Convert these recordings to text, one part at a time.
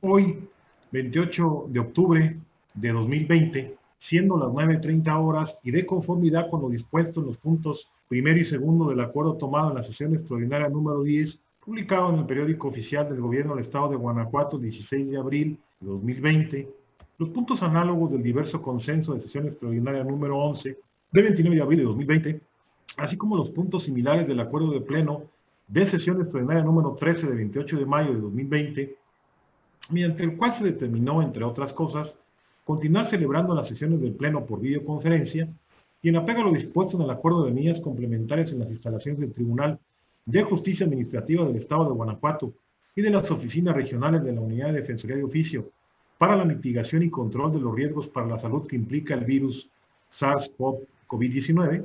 Hoy, 28 de octubre de 2020, siendo las 9:30 horas y de conformidad con lo dispuesto en los puntos primero y segundo del acuerdo tomado en la sesión extraordinaria número 10, publicado en el periódico oficial del Gobierno del Estado de Guanajuato, 16 de abril de 2020, los puntos análogos del diverso consenso de sesión extraordinaria número 11 de 29 de abril de 2020, así como los puntos similares del acuerdo de pleno de sesión extraordinaria número 13 de 28 de mayo de 2020, mediante el cual se determinó, entre otras cosas, continuar celebrando las sesiones del Pleno por videoconferencia y en apego a lo dispuesto en el acuerdo de medidas complementarias en las instalaciones del Tribunal de Justicia Administrativa del Estado de Guanajuato y de las oficinas regionales de la Unidad de Defensoría de Oficio para la mitigación y control de los riesgos para la salud que implica el virus SARS-CoV-19,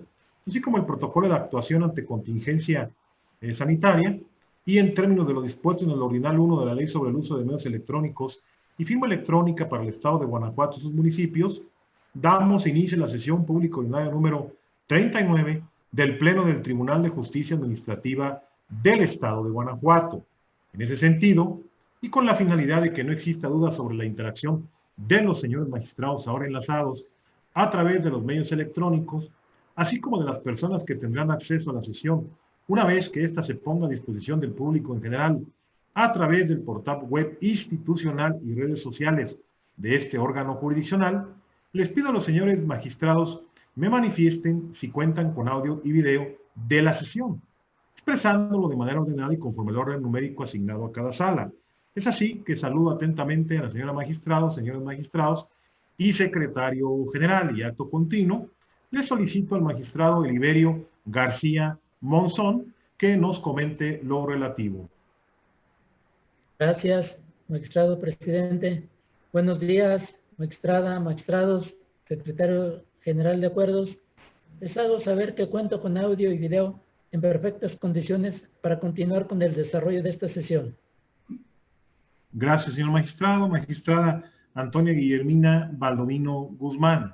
así como el protocolo de actuación ante contingencia sanitaria, y en términos de lo dispuesto en el Ordinal 1 de la Ley sobre el uso de medios electrónicos y firma electrónica para el Estado de Guanajuato y sus municipios, damos inicio a la sesión pública ordinaria número 39 del Pleno del Tribunal de Justicia Administrativa del Estado de Guanajuato. En ese sentido, y con la finalidad de que no exista duda sobre la interacción de los señores magistrados ahora enlazados a través de los medios electrónicos, así como de las personas que tendrán acceso a la sesión una vez que ésta se ponga a disposición del público en general a través del portal web institucional y redes sociales de este órgano jurisdiccional, les pido a los señores magistrados me manifiesten si cuentan con audio y video de la sesión, expresándolo de manera ordenada y conforme al orden numérico asignado a cada sala. Es así que saludo atentamente a la señora magistrado, señores magistrados y secretario general, y acto continuo, le solicito al magistrado Eliberio García Monzón que nos comente lo relativo. Gracias, magistrado presidente. Buenos días, magistrada, magistrados, secretario general de acuerdos. Les hago saber que cuento con audio y video en perfectas condiciones para continuar con el desarrollo de esta sesión. Gracias, señor magistrado. Magistrada Antonia Guillermina Baldomino Guzmán.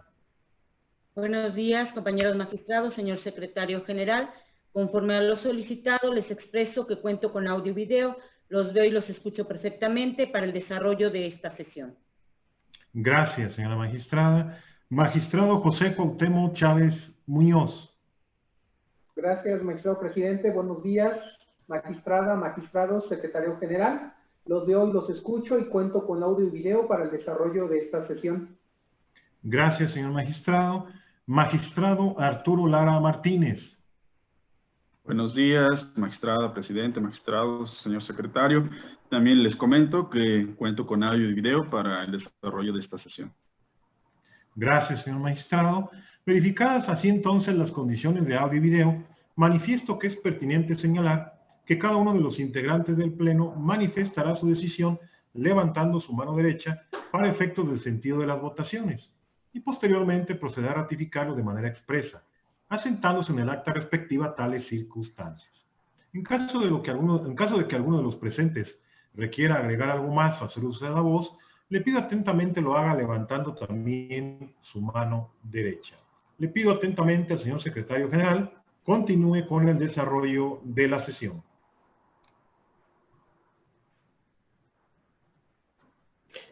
Buenos días, compañeros magistrados, señor secretario general. Conforme a lo solicitado, les expreso que cuento con audio y video, los veo y los escucho perfectamente para el desarrollo de esta sesión. Gracias, señora magistrada. Magistrado José Cuauhtémoc Chávez Muñoz. Gracias, magistrado presidente. Buenos días, magistrada, magistrados, secretario general. Los veo y los escucho y cuento con audio y video para el desarrollo de esta sesión. Gracias, señor magistrado. Magistrado Arturo Lara Martínez. Buenos días, magistrada, presidente, magistrados, señor secretario. También les comento que cuento con audio y video para el desarrollo de esta sesión. Gracias, señor magistrado. Verificadas así entonces las condiciones de audio y video, manifiesto que es pertinente señalar que cada uno de los integrantes del Pleno manifestará su decisión levantando su mano derecha para efectos del sentido de las votaciones y posteriormente procederá a ratificarlo de manera expresa, asentándose en el acta respectiva tales circunstancias. En caso de que alguno de los presentes requiera agregar algo más o hacer uso de la voz, le pido atentamente lo haga levantando también su mano derecha. Le pido atentamente al señor secretario general continúe con el desarrollo de la sesión.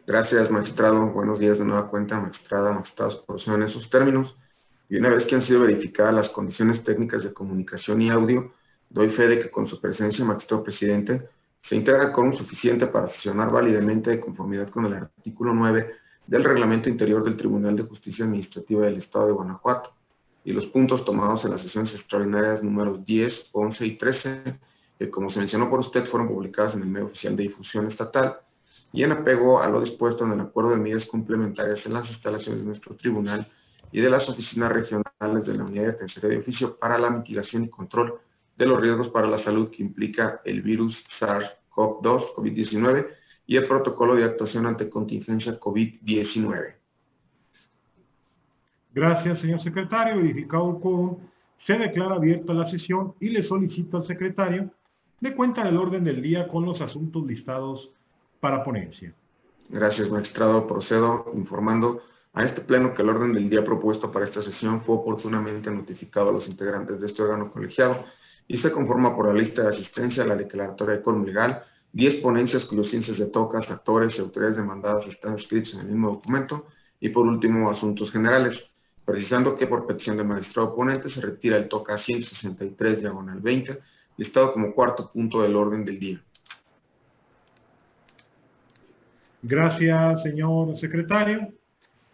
Gracias, magistrado. Buenos días de nueva cuenta, magistrada, magistrados, por en esos términos. Y una vez que han sido verificadas las condiciones técnicas de comunicación y audio, doy fe de que con su presencia, magistrado presidente, se integra con suficiente para sesionar válidamente de conformidad con el artículo 9 del Reglamento Interior del Tribunal de Justicia Administrativa del Estado de Guanajuato y los puntos tomados en las sesiones extraordinarias números 10, 11 y 13, que como se mencionó por usted, fueron publicadas en el medio oficial de difusión estatal y en apego a lo dispuesto en el acuerdo de medidas complementarias en las instalaciones de nuestro tribunal y de las oficinas regionales de la Unidad de Defensoría de Oficio para la mitigación y control de los riesgos para la salud que implica el virus SARS-CoV-2, COVID-19, y el protocolo de actuación ante contingencia COVID-19. Gracias, señor secretario. Verificado con, se declara abierta la sesión y le solicito al secretario de cuenta del orden del día con los asuntos listados para ponencia. Gracias, magistrado. Procedo informando a este pleno que el orden del día propuesto para esta sesión fue oportunamente notificado a los integrantes de este órgano colegiado y se conforma por la lista de asistencia, la declaratoria de quórum legal 10 ponencias cuyos índices de tocas, actores y autoridades demandadas están escritos en el mismo documento, y por último, asuntos generales, precisando que por petición del magistrado ponente se retira el toca 163/20, listado como cuarto punto del orden del día. Gracias, señor secretario.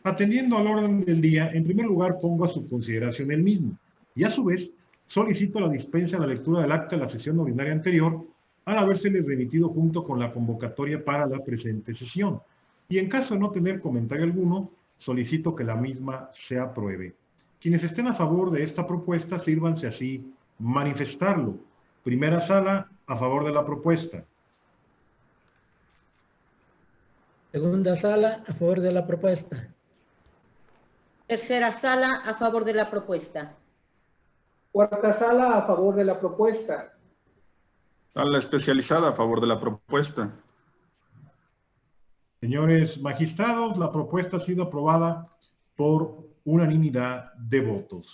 Atendiendo al orden del día, en primer lugar pongo a su consideración el mismo, y a su vez solicito la dispensa de la lectura del acta de la sesión ordinaria anterior, al habérseles remitido junto con la convocatoria para la presente sesión, y en caso de no tener comentario alguno, solicito que la misma se apruebe. Quienes estén a favor de esta propuesta, sírvanse así manifestarlo. Primera sala, a favor de la propuesta. Segunda sala, a favor de la propuesta. Tercera sala, a favor de la propuesta. Cuarta sala, a favor de la propuesta. Sala especializada, a favor de la propuesta. Señores magistrados, la propuesta ha sido aprobada por unanimidad de votos.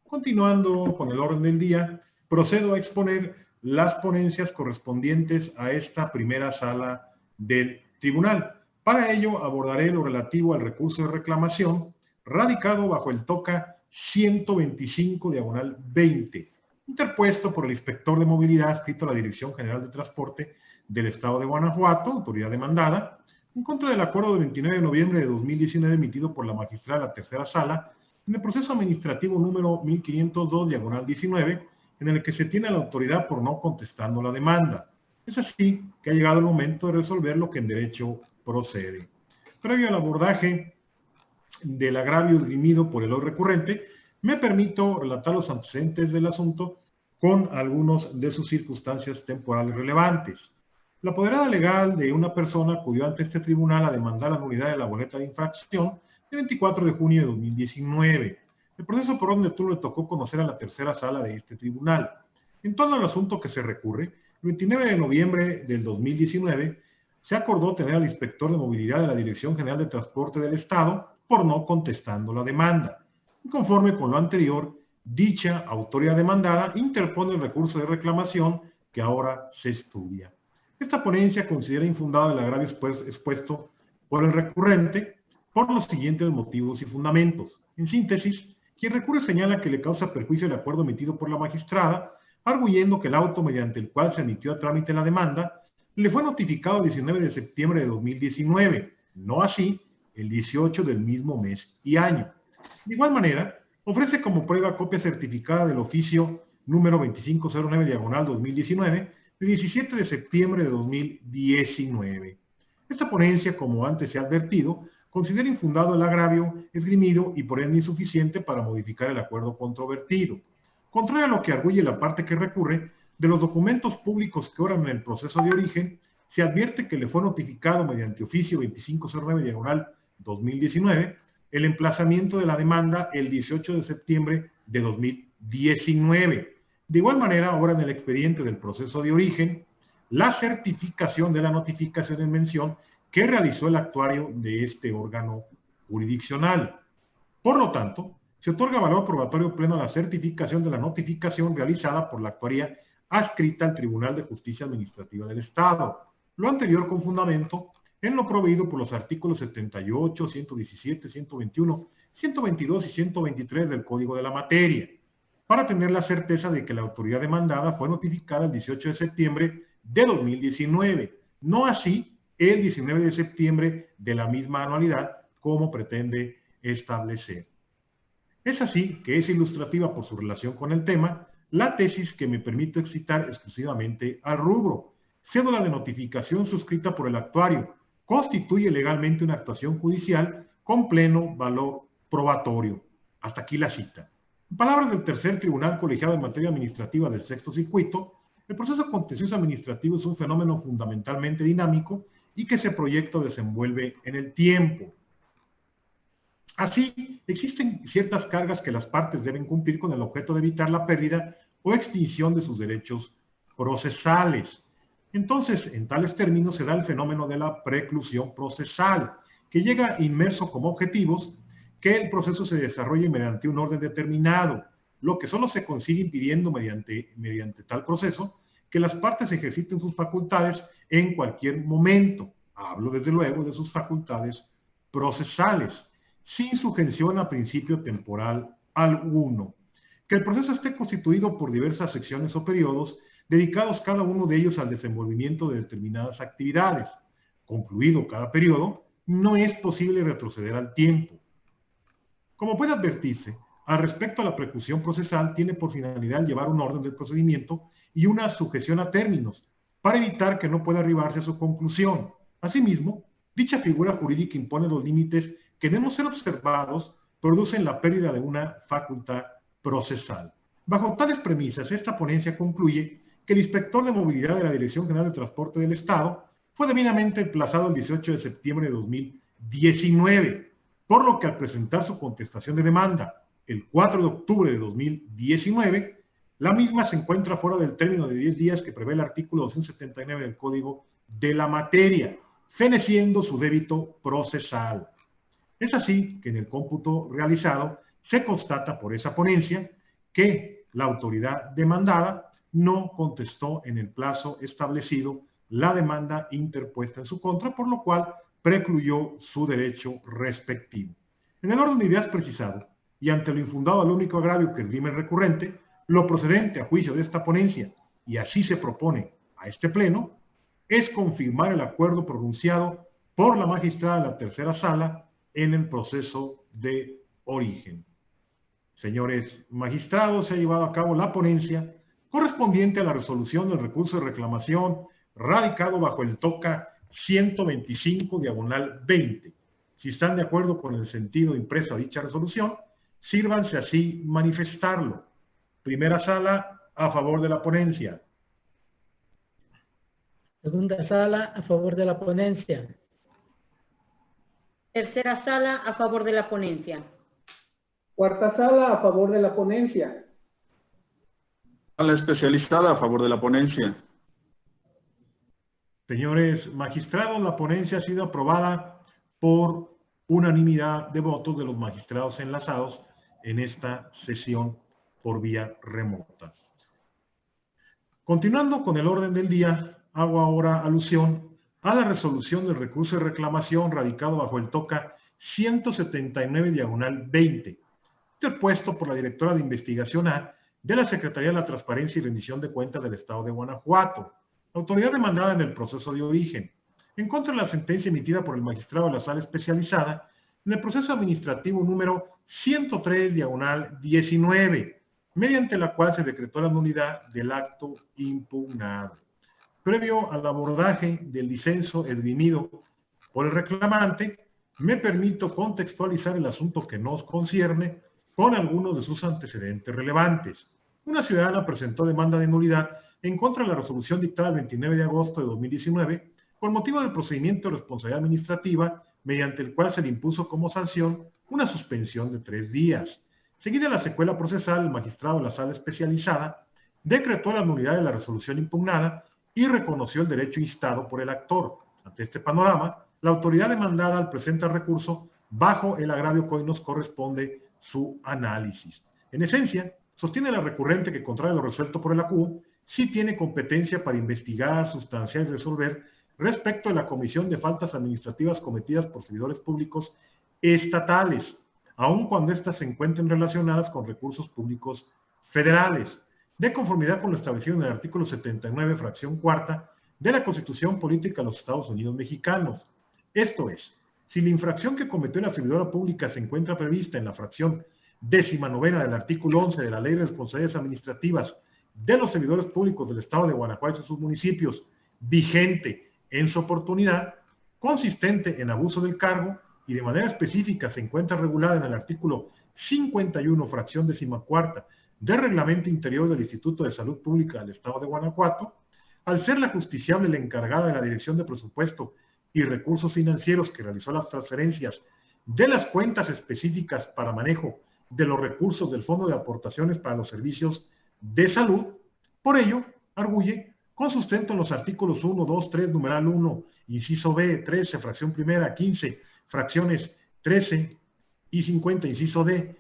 Continuando con el orden del día, procedo a exponer las ponencias correspondientes a esta primera sala del tribunal. Para ello abordaré lo relativo al recurso de reclamación radicado bajo el toca 125/20, interpuesto por el inspector de movilidad adscrito a la Dirección General de Transporte del Estado de Guanajuato, autoridad demandada, en contra del acuerdo del 29 de noviembre de 2019 emitido por la magistrada de la tercera sala en el proceso administrativo número 1502/19, en el que se tiene a la autoridad por no contestando la demanda. Es así que ha llegado el momento de resolver lo que en derecho procede. Previo al abordaje del agravio esgrimido por el hoy recurrente, me permito relatar los antecedentes del asunto con algunos de sus circunstancias temporales relevantes. La apoderada legal de una persona acudió ante este tribunal a demandar la nulidad de la boleta de infracción el 24 de junio de 2019. El proceso por orden de turno le tocó conocer a la tercera sala de este tribunal. En torno al asunto que se recurre, el 29 de noviembre del 2019 se acordó tener al inspector de movilidad de la Dirección General de Transporte del Estado por no contestando la demanda. Y conforme con lo anterior, dicha autoridad demandada interpone el recurso de reclamación que ahora se estudia. Esta ponencia considera infundado el agravio expuesto por el recurrente por los siguientes motivos y fundamentos. En síntesis, quien recurre señala que le causa perjuicio el acuerdo emitido por la magistrada, arguyendo que el auto mediante el cual se emitió a trámite la demanda le fue notificado el 19 de septiembre de 2019, no así el 18 del mismo mes y año. De igual manera, ofrece como prueba copia certificada del oficio número 2509/2019 de 17 de septiembre de 2019. Esta ponencia, como antes se ha advertido, considera infundado el agravio esgrimido y por ende insuficiente para modificar el acuerdo controvertido. Contrario a lo que arguye la parte que recurre, de los documentos públicos que oran en el proceso de origen, se advierte que le fue notificado mediante oficio 2509/2019 el emplazamiento de la demanda el 18 de septiembre de 2019. De igual manera, obra en el expediente del proceso de origen la certificación de la notificación en mención que realizó el actuario de este órgano jurisdiccional. Por lo tanto, se otorga valor probatorio pleno a la certificación de la notificación realizada por la actuaría adscrita al Tribunal de Justicia Administrativa del Estado. Lo anterior con fundamento en lo proveído por los artículos 78, 117, 121, 122 y 123 del Código de la Materia, para tener la certeza de que la autoridad demandada fue notificada el 18 de septiembre de 2019, no así el 19 de septiembre de la misma anualidad, como pretende establecer. Es así que es ilustrativa por su relación con el tema la tesis que me permito excitar exclusivamente al rubro. Cédula de notificación suscrita por el actuario constituye legalmente una actuación judicial con pleno valor probatorio. Hasta aquí la cita. En palabras del tercer tribunal colegiado en materia administrativa del sexto circuito, el proceso contencioso administrativo es un fenómeno fundamentalmente dinámico y que se proyecta o desenvuelve en el tiempo. Así, existen ciertas cargas que las partes deben cumplir con el objeto de evitar la pérdida o extinción de sus derechos procesales. Entonces, en tales términos se da el fenómeno de la preclusión procesal, que llega inmerso como objetivos que el proceso se desarrolle mediante un orden determinado, lo que solo se consigue impidiendo mediante tal proceso que las partes ejerciten sus facultades en cualquier momento. Hablo, desde luego, de sus facultades procesales, sin sujeción a principio temporal alguno. Que el proceso esté constituido por diversas secciones o periodos, dedicados cada uno de ellos al desenvolvimiento de determinadas actividades. Concluido cada periodo, no es posible retroceder al tiempo. Como puede advertirse, al respecto a la preclusión procesal, tiene por finalidad llevar un orden del procedimiento y una sujeción a términos, para evitar que no pueda arribarse a su conclusión. Asimismo, dicha figura jurídica impone los límites que, de no ser observados, producen la pérdida de una facultad procesal. Bajo tales premisas, esta ponencia concluye que el inspector de movilidad de la Dirección General de Transporte del Estado fue debidamente emplazado el 18 de septiembre de 2019, por lo que al presentar su contestación de demanda el 4 de octubre de 2019, la misma se encuentra fuera del término de 10 días que prevé el artículo 279 del Código de la materia, feneciendo su débito procesal. Es así que en el cómputo realizado se constata por esa ponencia que la autoridad demandada no contestó en el plazo establecido la demanda interpuesta en su contra, por lo cual precluyó su derecho respectivo. En el orden de ideas precisado, y ante lo infundado al único agravio que esgrime el recurrente, lo procedente a juicio de esta ponencia, y así se propone a este pleno, es confirmar el acuerdo pronunciado por la magistrada de la tercera sala en el proceso de origen. Señores magistrados, se ha llevado a cabo la ponencia correspondiente a la resolución del recurso de reclamación radicado bajo el TOCA 125/20. Si están de acuerdo con el sentido impreso a dicha resolución, sírvanse así manifestarlo. Primera sala, a favor de la ponencia. Segunda sala, a favor de la ponencia. Tercera sala, a favor de la ponencia. Cuarta sala, a favor de la ponencia. Sala especializada, a favor de la ponencia. Señores magistrados, la ponencia ha sido aprobada por unanimidad de votos de los magistrados enlazados en esta sesión por vía remota. Continuando con el orden del día, hago ahora alusión a la resolución del recurso de reclamación radicado bajo el TOCA 179/20, interpuesto por la directora de Investigación A de la Secretaría de la Transparencia y Rendición de Cuentas del Estado de Guanajuato, autoridad demandada en el proceso de origen, en contra de la sentencia emitida por el magistrado de la Sala Especializada en el proceso administrativo número 103/19, mediante la cual se decretó la nulidad del acto impugnado. Previo al abordaje del disenso esgrimido por el reclamante, me permito contextualizar el asunto que nos concierne con algunos de sus antecedentes relevantes. Una ciudadana presentó demanda de nulidad en contra de la resolución dictada el 29 de agosto de 2019 por motivo del procedimiento de responsabilidad administrativa mediante el cual se le impuso como sanción una suspensión de 3 días. Seguida la secuela procesal, el magistrado de la Sala Especializada decretó la nulidad de la resolución impugnada y reconoció el derecho instado por el actor. Ante este panorama, la autoridad demandada al presente recurso bajo el agravio que hoy nos corresponde su análisis. En esencia, sostiene la recurrente que, contrario a lo resuelto por el ACU, sí tiene competencia para investigar, sustanciar y resolver respecto de la comisión de faltas administrativas cometidas por servidores públicos estatales, aun cuando éstas se encuentren relacionadas con recursos públicos federales, de conformidad con lo establecido en el artículo 79, fracción cuarta, de la Constitución Política de los Estados Unidos Mexicanos. Esto es, si la infracción que cometió la servidora pública se encuentra prevista en la fracción 19ª del artículo 11 de la Ley de Responsabilidades Administrativas de los servidores públicos del Estado de Guanajuato y sus municipios, vigente en su oportunidad, consistente en abuso del cargo y de manera específica se encuentra regulada en el artículo 51, fracción 14ª del Reglamento Interior del Instituto de Salud Pública del Estado de Guanajuato, al ser la justiciable la encargada de la Dirección de Presupuesto y Recursos Financieros que realizó las transferencias de las cuentas específicas para manejo de los recursos del Fondo de Aportaciones para los Servicios de Salud, por ello, arguye, con sustento en los artículos 1, 2, 3, numeral 1, inciso B, 13, fracción primera, 15, fracciones 13 y 50, inciso D,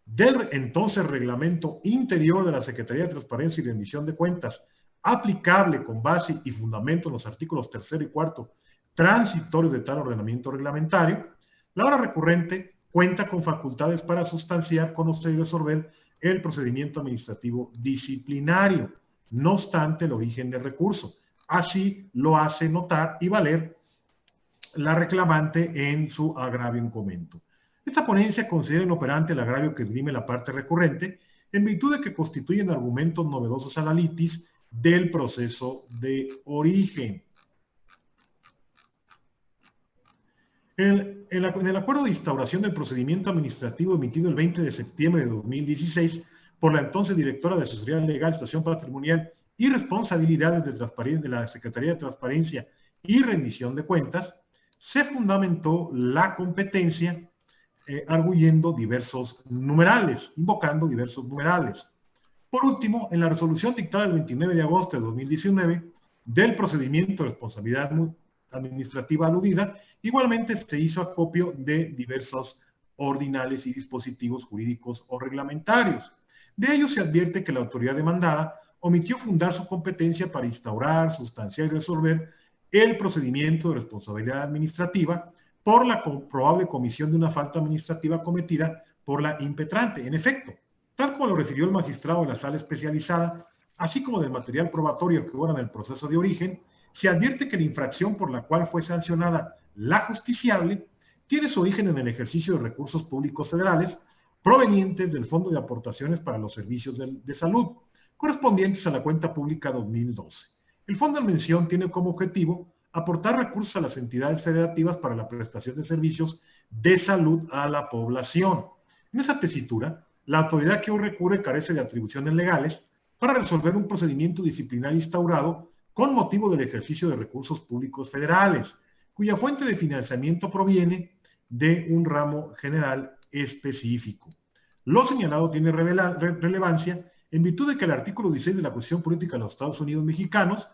del entonces Reglamento Interior de la Secretaría de Transparencia y Rendición de Cuentas, aplicable con base y fundamento en los artículos 3 y 4 transitorios de tal ordenamiento reglamentario, la hora recurrente cuenta con facultades para sustanciar, conocer y resolver el procedimiento administrativo disciplinario, no obstante el origen del recurso. Así lo hace notar y valer la reclamante en su agravio en comento. Esta ponencia considera inoperante el agravio que esgrime la parte recurrente en virtud de que constituyen argumentos novedosos a la litis del proceso de origen. En el acuerdo de instauración del procedimiento administrativo emitido el 20 de septiembre de 2016 por la entonces directora de Asesoría Legal, Situación Patrimonial y Responsabilidades de la Secretaría de Transparencia y Rendición de Cuentas, se fundamentó la competencia invocando diversos numerales. Por último, en la resolución dictada el 29 de agosto de 2019 del procedimiento de responsabilidad administrativa aludida, igualmente se hizo acopio de diversos ordinales y dispositivos jurídicos o reglamentarios. De ello se advierte que la autoridad demandada omitió fundar su competencia para instaurar, sustanciar y resolver el procedimiento de responsabilidad administrativa por la probable comisión de una falta administrativa cometida por la impetrante. En efecto, tal como lo refirió el magistrado de la sala especializada, así como del material probatorio que hubo en el proceso de origen, se advierte que la infracción por la cual fue sancionada la justiciable tiene su origen en el ejercicio de recursos públicos federales provenientes del Fondo de Aportaciones para los Servicios de Salud, correspondientes a la cuenta pública 2012. El fondo en mención tiene como objetivo aportar recursos a las entidades federativas para la prestación de servicios de salud a la población. En esa tesitura, la autoridad que hoy recurre carece de atribuciones legales para resolver un procedimiento disciplinario instaurado con motivo del ejercicio de recursos públicos federales, cuya fuente de financiamiento proviene de un ramo general específico. Lo señalado tiene relevancia en virtud de que el artículo 16 de la Constitución Política de los Estados Unidos Mexicanos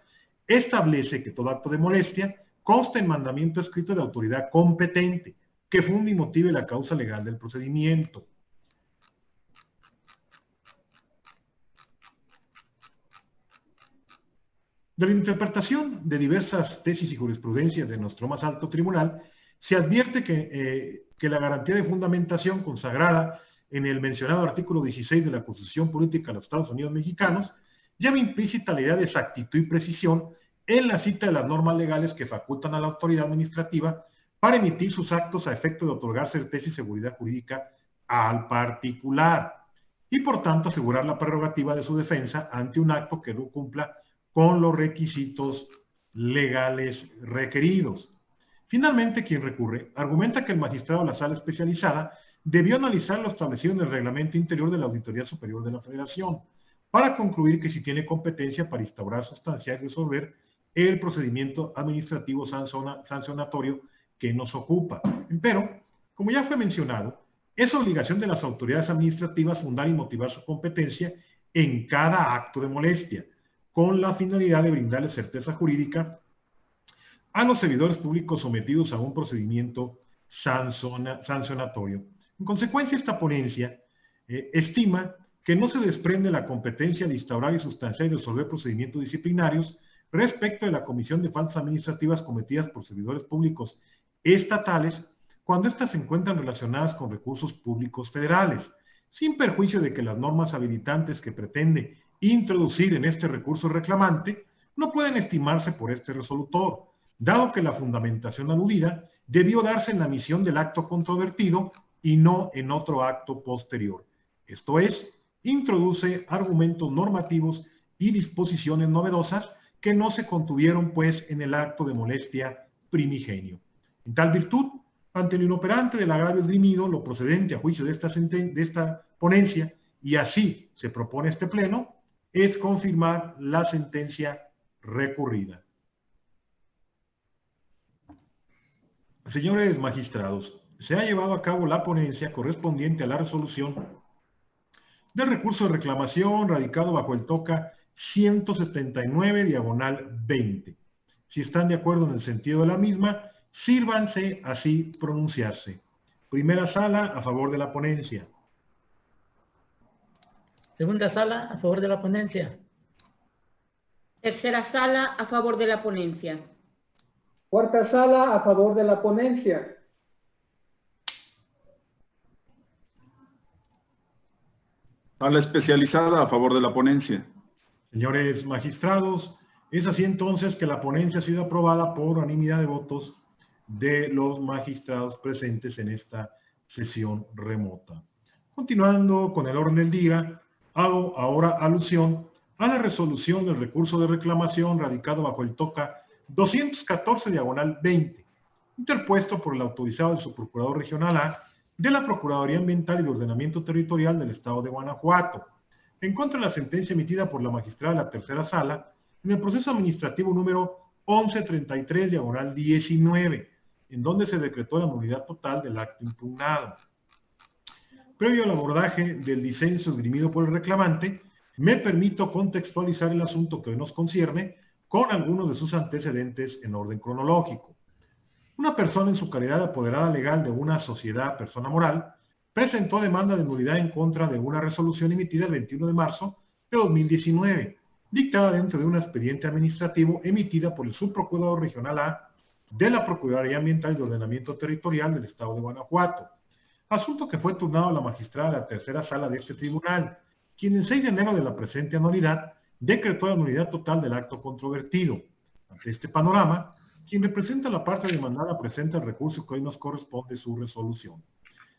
establece que todo acto de molestia consta en mandamiento escrito de la autoridad competente, que funde y motive la causa legal del procedimiento. De la interpretación de diversas tesis y jurisprudencias de nuestro más alto tribunal, se advierte que la garantía de fundamentación consagrada en el mencionado artículo 16 de la Constitución Política de los Estados Unidos Mexicanos lleva implícita la idea de exactitud y precisión en la cita de las normas legales que facultan a la autoridad administrativa para emitir sus actos a efecto de otorgar certeza y seguridad jurídica al particular y por tanto asegurar la prerrogativa de su defensa ante un acto que no cumpla con los requisitos legales requeridos. Finalmente, quien recurre argumenta que el magistrado de la sala especializada debió analizar lo establecido en el reglamento interior de la Auditoría Superior de la Federación para concluir que si tiene competencia para instaurar, sustanciar y resolver el procedimiento administrativo sancionatorio que nos ocupa. Pero, como ya fue mencionado, es obligación de las autoridades administrativas fundar y motivar su competencia en cada acto de molestia, con la finalidad de brindarle certeza jurídica a los servidores públicos sometidos a un procedimiento sancionatorio. En consecuencia, esta ponencia estima que no se desprende la competencia de instaurar y sustanciar y resolver procedimientos disciplinarios respecto de la comisión de faltas administrativas cometidas por servidores públicos estatales cuando éstas se encuentran relacionadas con recursos públicos federales, sin perjuicio de que las normas habilitantes que pretende introducir en este recurso reclamante no pueden estimarse por este resolutor, dado que la fundamentación aludida debió darse en la emisión del acto controvertido y no en otro acto posterior. Esto es, introduce argumentos normativos y disposiciones novedosas que no se contuvieron, pues, en el acto de molestia primigenio. En tal virtud, ante lo inoperante del agravio esgrimido, lo procedente a juicio de esta ponencia, y así se propone este pleno, es confirmar la sentencia recurrida. Señores magistrados, se ha llevado a cabo la ponencia correspondiente a la resolución del recurso de reclamación radicado bajo el TOCA 179/20. Si están de acuerdo en el sentido de la misma, sírvanse así pronunciarse. Primera sala, a favor de la ponencia. Segunda sala, a favor de la ponencia. Tercera sala, a favor de la ponencia. Cuarta sala, a favor de la ponencia. Sala especializada, a favor de la ponencia. Señores magistrados, es así entonces que la ponencia ha sido aprobada por unanimidad de votos de los magistrados presentes en esta sesión remota. Continuando con el orden del día, hago ahora alusión a la resolución del recurso de reclamación radicado bajo el TOCA 214/20, interpuesto por el autorizado del subprocurador regional A de la Procuraduría Ambiental y de Ordenamiento Territorial del Estado de Guanajuato, en contra de la sentencia emitida por la magistrada de la tercera sala en el proceso administrativo número 1133/19, en donde se decretó la nulidad total del acto impugnado. Previo al abordaje del disenso esgrimido por el reclamante, me permito contextualizar el asunto que hoy nos concierne con algunos de sus antecedentes en orden cronológico. Una persona en su calidad de apoderada legal de una sociedad persona moral presentó demanda de nulidad en contra de una resolución emitida el 21 de marzo de 2019, dictada dentro de un expediente administrativo emitida por el subprocurador regional A de la Procuraduría Ambiental y de Ordenamiento Territorial del Estado de Guanajuato, asunto que fue turnado a la magistrada de la tercera sala de este tribunal, quien el 6 de enero de la presente anualidad decretó la nulidad total del acto controvertido. Ante este panorama, quien representa la parte demandada presenta el recurso que hoy nos corresponde su resolución.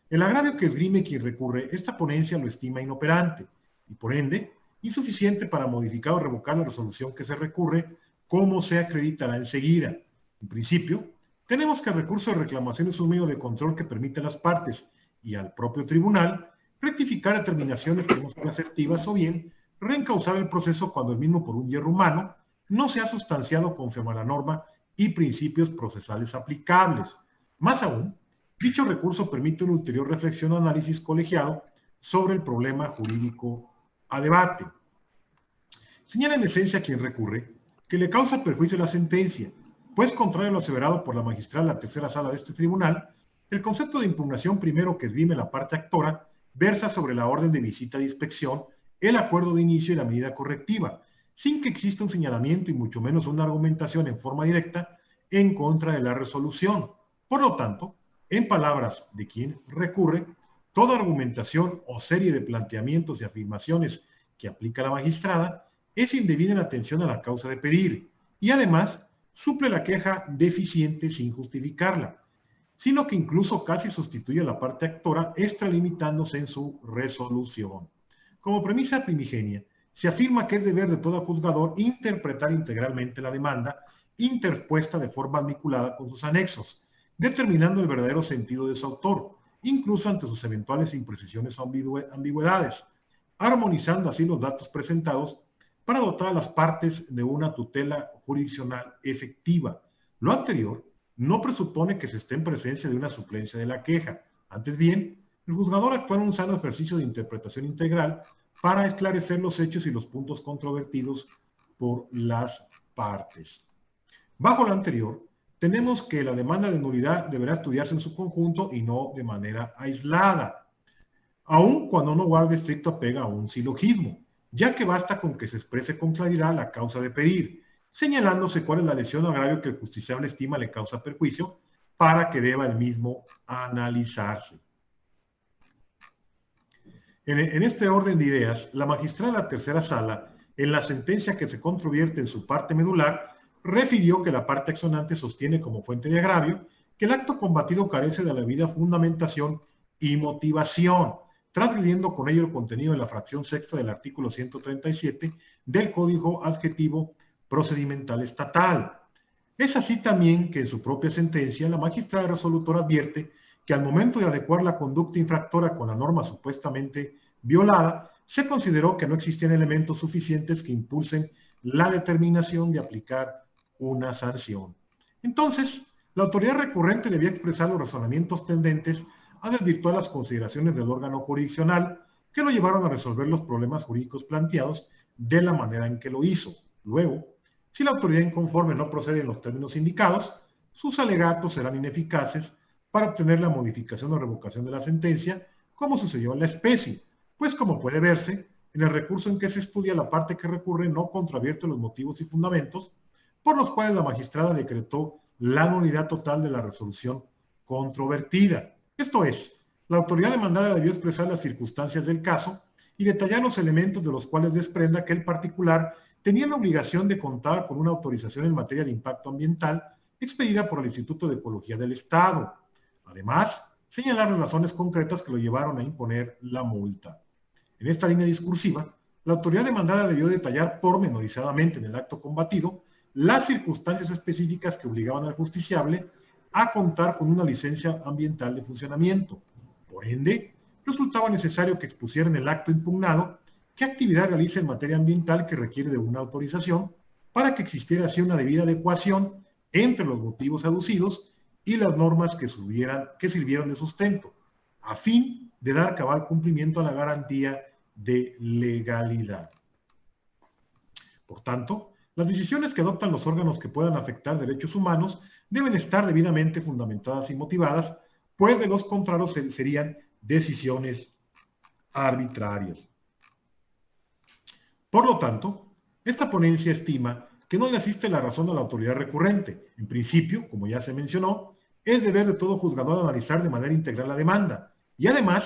El agravio que esgrime quien recurre, esta ponencia lo estima inoperante y, por ende, insuficiente para modificar o revocar la resolución que se recurre, como se acreditará enseguida. En principio, tenemos que el recurso de reclamación es un medio de control que permite a las partes y al propio tribunal rectificar determinaciones que no son asertivas o bien reencauzar el proceso cuando el mismo por un hierro humano no se ha sustanciado conforme a la norma y principios procesales aplicables. Más aún, dicho recurso permite una ulterior reflexión o análisis colegiado sobre el problema jurídico a debate. Señala en esencia quien recurre que le causa perjuicio la sentencia, pues contrario a lo aseverado por la magistrada de la tercera sala de este tribunal, el concepto de impugnación primero que esgrime la parte actora versa sobre la orden de visita de inspección, el acuerdo de inicio y la medida correctiva, sin que exista un señalamiento y mucho menos una argumentación en forma directa en contra de la resolución. Por lo tanto, en palabras de quien recurre, toda argumentación o serie de planteamientos y afirmaciones que aplica la magistrada es indebida en atención a la causa de pedir y además suple la queja deficiente sin justificarla, sino que incluso casi sustituye a la parte actora extralimitándose en su resolución. Como premisa primigenia, se afirma que es deber de todo juzgador interpretar integralmente la demanda interpuesta de forma vinculada con sus anexos, determinando el verdadero sentido de su autor, incluso ante sus eventuales imprecisiones o ambigüedades, armonizando así los datos presentados para dotar a las partes de una tutela jurisdiccional efectiva. Lo anterior no presupone que se esté en presencia de una suplencia de la queja. Antes bien, el juzgador actúa en un sano ejercicio de interpretación integral para esclarecer los hechos y los puntos controvertidos por las partes. Bajo lo anterior, tenemos que la demanda de nulidad deberá estudiarse en su conjunto y no de manera aislada, aun cuando no guarde estricto apego a un silogismo, ya que basta con que se exprese con claridad la causa de pedir, señalándose cuál es la lesión o agravio que el justiciable estima le causa perjuicio para que deba el mismo analizarse. En este orden de ideas, la magistrada de la tercera sala, en la sentencia que se controvierte en su parte medular, refirió que la parte exonante sostiene como fuente de agravio que el acto combatido carece de la debida fundamentación y motivación, transgrediendo con ello el contenido de la fracción sexta del artículo 137 del Código Adjetivo Procedimental Estatal. Es así también que en su propia sentencia la magistrada resolutora advierte que al momento de adecuar la conducta infractora con la norma supuestamente violada, se consideró que no existían elementos suficientes que impulsen la determinación de aplicar una sanción. Entonces, la autoridad recurrente debía expresar los razonamientos tendentes a desvirtuar las consideraciones del órgano jurisdiccional que lo llevaron a resolver los problemas jurídicos planteados de la manera en que lo hizo. Luego, si la autoridad inconforme no procede en los términos indicados, sus alegatos serán ineficaces para obtener la modificación o revocación de la sentencia, como sucedió en la especie, pues como puede verse, en el recurso en que se estudia, la parte que recurre no contravierte los motivos y fundamentos por los cuales la magistrada decretó la nulidad total de la resolución controvertida. Esto es, la autoridad demandada debió expresar las circunstancias del caso y detallar los elementos de los cuales desprenda que el particular tenía la obligación de contar con una autorización en materia de impacto ambiental expedida por el Instituto de Ecología del Estado. Además, señalar las razones concretas que lo llevaron a imponer la multa. En esta línea discursiva, la autoridad demandada debió detallar pormenorizadamente en el acto combatido las circunstancias específicas que obligaban al justiciable a contar con una licencia ambiental de funcionamiento. Por ende, resultaba necesario que expusiera en el acto impugnado qué actividad realiza en materia ambiental que requiere de una autorización para que existiera así una debida adecuación entre los motivos aducidos y las normas que sirvieron de sustento, a fin de dar cabal cumplimiento a la garantía de legalidad. Por tanto, las decisiones que adoptan los órganos que puedan afectar derechos humanos deben estar debidamente fundamentadas y motivadas, pues de los contrarios serían decisiones arbitrarias. Por lo tanto, esta ponencia estima que no le asiste la razón a la autoridad recurrente. En principio, como ya se mencionó, es deber de todo juzgador analizar de manera integral la demanda, y además,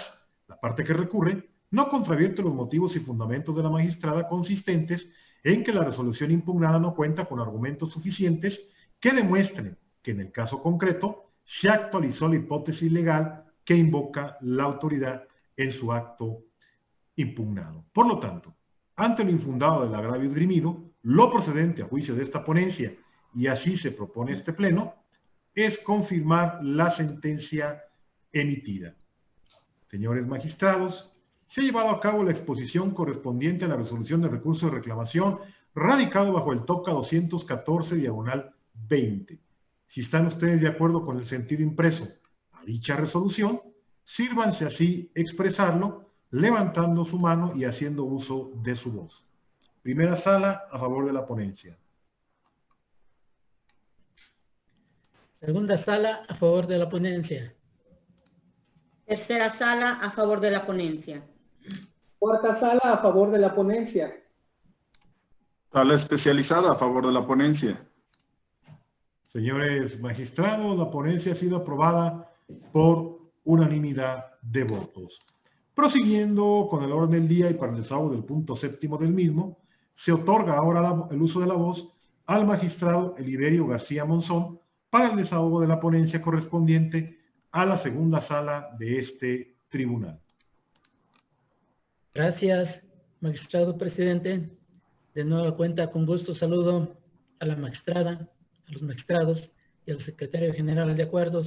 la parte que recurre no contravierte los motivos y fundamentos de la magistrada consistentes en que la resolución impugnada no cuenta con argumentos suficientes que demuestren que en el caso concreto se actualizó la hipótesis legal que invoca la autoridad en su acto impugnado. Por lo tanto, ante lo infundado del agravio esgrimido, lo procedente a juicio de esta ponencia, y así se propone este pleno, es confirmar la sentencia emitida. Señores magistrados, se ha llevado a cabo la exposición correspondiente a la resolución de recurso de reclamación radicado bajo el TOCA 214/20. Si están ustedes de acuerdo con el sentido impreso a dicha resolución, sírvanse así expresarlo, levantando su mano y haciendo uso de su voz. Primera sala, a favor de la ponencia. Segunda sala, a favor de la ponencia. Tercera sala, a favor de la ponencia. Cuarta sala, a favor de la ponencia. Sala especializada a favor de la ponencia. Señores magistrados, la ponencia ha sido aprobada por unanimidad de votos. Prosiguiendo con el orden del día y para el desahogo del punto séptimo del mismo, se otorga ahora el uso de la voz al magistrado Eliberio García Monzón para el desahogo de la ponencia correspondiente a la segunda sala de este tribunal. Gracias, magistrado presidente. De nueva cuenta, con gusto saludo a la magistrada, a los magistrados y al secretario general de acuerdos.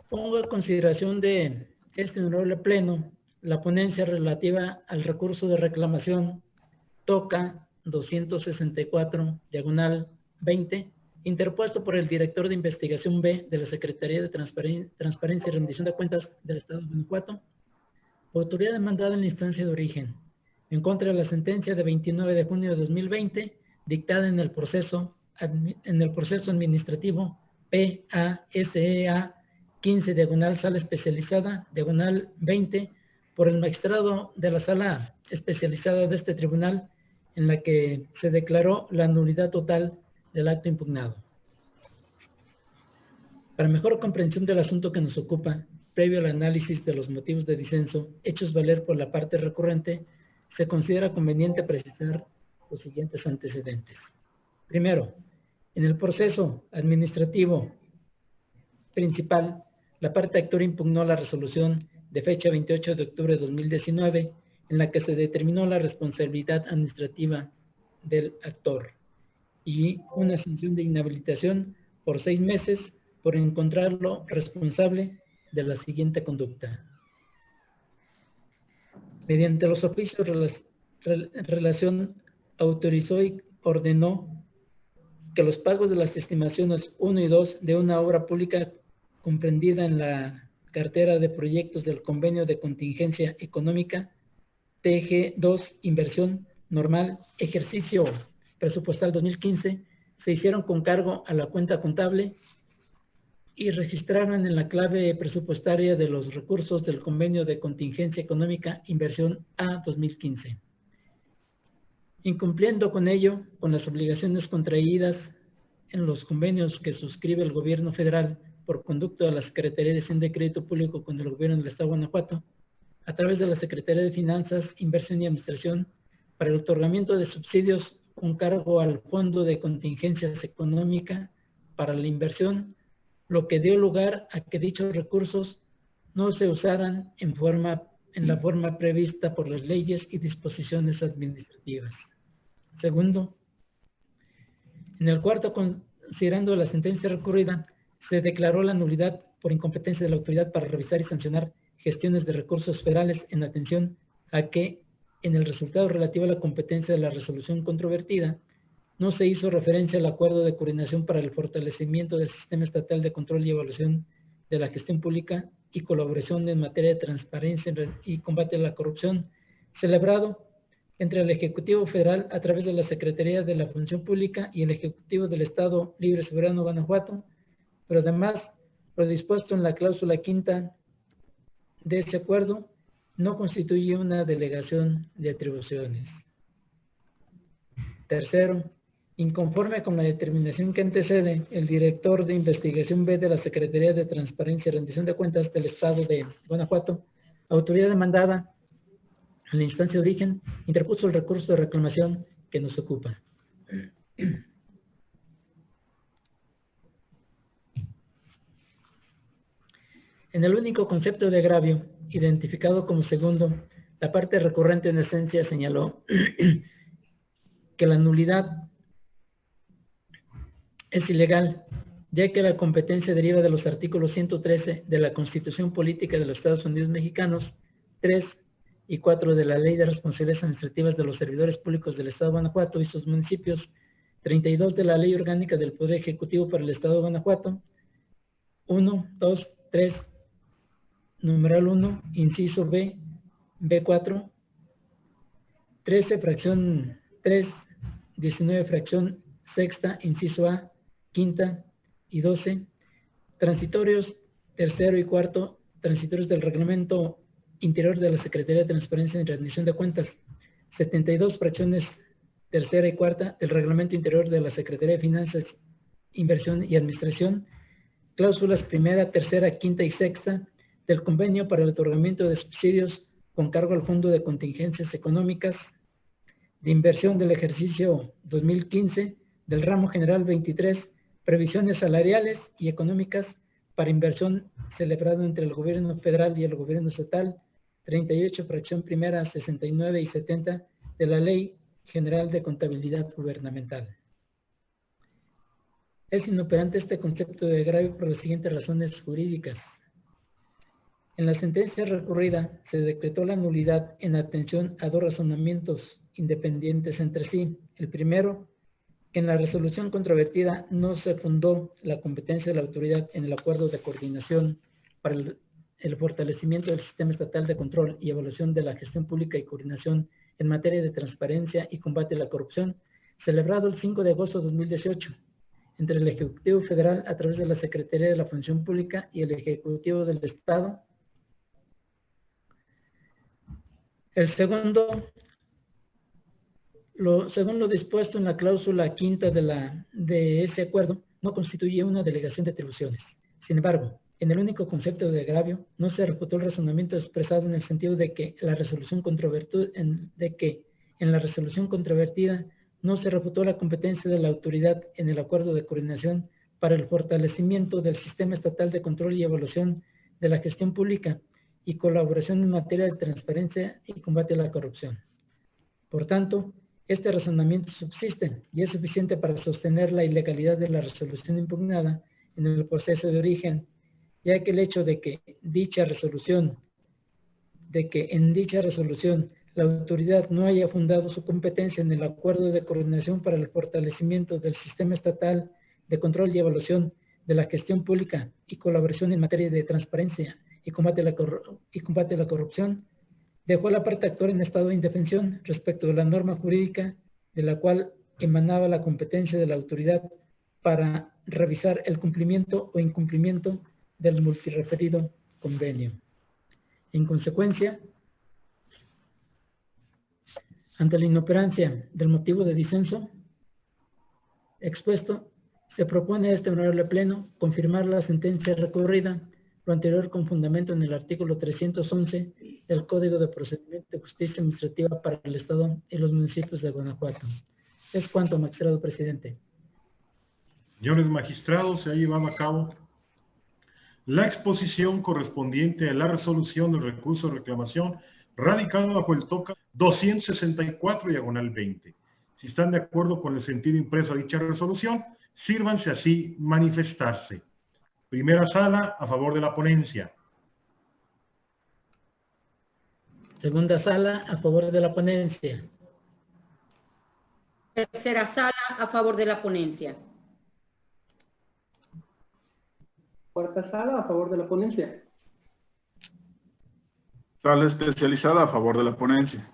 Pongo a consideración de este honorable pleno la ponencia relativa al recurso de reclamación TOCA 264/20, interpuesto por el director de investigación B de la Secretaría de Transparencia y Rendición de Cuentas del Estado de Guanajuato, autoridad demandada en la instancia de origen, en contra de la sentencia de 29 de junio de 2020, dictada en el proceso administrativo PASEA 15 sala especializada 20 por el magistrado de la sala especializada de este tribunal, en la que se declaró la nulidad total del acto impugnado. Para mejor comprensión del asunto que nos ocupa, previo al análisis de los motivos de disenso hechos valer por la parte recurrente, se considera conveniente precisar los siguientes antecedentes. Primero, en el proceso administrativo principal, la parte actora impugnó la resolución de fecha 28 de octubre de 2019, en la que se determinó la responsabilidad administrativa del actor y una sanción de inhabilitación por 6 meses por encontrarlo responsable de la siguiente conducta. Mediante los oficios relación autorizó y ordenó que los pagos de las estimaciones 1 y 2 de una obra pública comprendida en la cartera de proyectos del convenio de contingencia económica TG2 Inversión Normal Ejercicio Presupuestal 2015 se hicieron con cargo a la cuenta contable y registraron en la clave presupuestaria de los recursos del Convenio de Contingencia Económica Inversión A 2015. Incumpliendo con ello, con las obligaciones contraídas en los convenios que suscribe el Gobierno Federal por conducto de la Secretaría de Hacienda y Crédito Público con el Gobierno del Estado de Guanajuato, a través de la Secretaría de Finanzas, Inversión y Administración, para el otorgamiento de subsidios con cargo al Fondo de Contingencias Económica para la inversión, lo que dio lugar a que dichos recursos no se usaran en la forma prevista por las leyes y disposiciones administrativas. Segundo, en el cuarto, considerando la sentencia recurrida, se declaró la nulidad por incompetencia de la autoridad para revisar y sancionar gestiones de recursos federales en atención a que, en el resultado relativo a la competencia de la resolución controvertida, no se hizo referencia al acuerdo de coordinación para el fortalecimiento del sistema estatal de control y evaluación de la gestión pública y colaboración en materia de transparencia y combate a la corrupción, celebrado entre el Ejecutivo Federal a través de la Secretaría de la Función Pública y el Ejecutivo del Estado Libre y Soberano Guanajuato, pero además lo dispuesto en la cláusula quinta de ese acuerdo no constituye una delegación de atribuciones. Tercero, inconforme con la determinación que antecede, el director de Investigación B de la Secretaría de Transparencia y Rendición de Cuentas del Estado de Guanajuato, autoridad demandada en la instancia de origen, interpuso el recurso de reclamación que nos ocupa. En el único concepto de agravio, identificado como segundo, la parte recurrente en esencia señaló que la nulidad es ilegal, ya que la competencia deriva de los artículos 113 de la Constitución Política de los Estados Unidos Mexicanos, 3 y 4 de la Ley de Responsabilidades Administrativas de los Servidores Públicos del Estado de Guanajuato y sus municipios, 32 de la Ley Orgánica del Poder Ejecutivo para el Estado de Guanajuato, 1, 2, 3, numeral 1, inciso B, B4, 13, fracción 3, 19, fracción sexta, inciso A, quinta y 12, transitorios tercero y cuarto, transitorios del Reglamento Interior de la Secretaría de Transparencia y Rendición de Cuentas, 72 fracciones tercera y cuarta del Reglamento Interior de la Secretaría de Finanzas, Inversión y Administración, cláusulas primera, tercera, quinta y sexta del Convenio para el otorgamiento de subsidios con cargo al Fondo de Contingencias Económicas de Inversión del ejercicio 2015 del ramo general 23, previsiones salariales y económicas para inversión celebrado entre el Gobierno Federal y el Gobierno Estatal, 38, fracción primera, 69 y 70 de la Ley General de Contabilidad Gubernamental. Es inoperante este concepto de agravio por las siguientes razones jurídicas. En la sentencia recurrida se decretó la nulidad en atención a dos razonamientos independientes entre sí. El primero, que en la resolución controvertida no se fundó la competencia de la autoridad en el acuerdo de coordinación para el fortalecimiento del sistema estatal de control y evaluación de la gestión pública y coordinación en materia de transparencia y combate a la corrupción, celebrado el 5 de agosto de 2018, entre el Ejecutivo Federal a través de la Secretaría de la Función Pública y el Ejecutivo del Estado. El segundo, según lo dispuesto en la cláusula quinta de ese acuerdo, no constituye una delegación de atribuciones. Sin embargo, en el único concepto de agravio, no se refutó el razonamiento expresado en el sentido de que en la resolución controvertida no se refutó la competencia de la autoridad en el acuerdo de coordinación para el fortalecimiento del sistema estatal de control y evaluación de la gestión pública y colaboración en materia de transparencia y combate a la corrupción. Por tanto, este razonamiento subsiste y es suficiente para sostener la ilegalidad de la resolución impugnada en el proceso de origen, ya que el hecho de que en dicha resolución la autoridad no haya fundado su competencia en el acuerdo de coordinación para el fortalecimiento del sistema estatal de control y evaluación de la gestión pública y colaboración en materia de transparencia y combate a la corrupción, dejó a la parte actora en estado de indefensión respecto de la norma jurídica de la cual emanaba la competencia de la autoridad para revisar el cumplimiento o incumplimiento del multireferido convenio. En consecuencia, ante la inoperancia del motivo de disenso expuesto, se propone a este honorable Pleno confirmar la sentencia recurrida, lo anterior con fundamento en el artículo 311 del Código de Procedimiento de Justicia Administrativa para el Estado y los municipios de Guanajuato. Es cuanto, magistrado presidente. Señores magistrados, se ha llevado a cabo la exposición correspondiente a la resolución del recurso de reclamación radicado bajo el TOCA 264/20. Si están de acuerdo con el sentido impreso de dicha resolución, sírvanse así manifestarse. Primera sala, a favor de la ponencia. Segunda sala, a favor de la ponencia. Tercera sala, a favor de la ponencia. Cuarta sala, a favor de la ponencia. Sala especializada, a favor de la ponencia.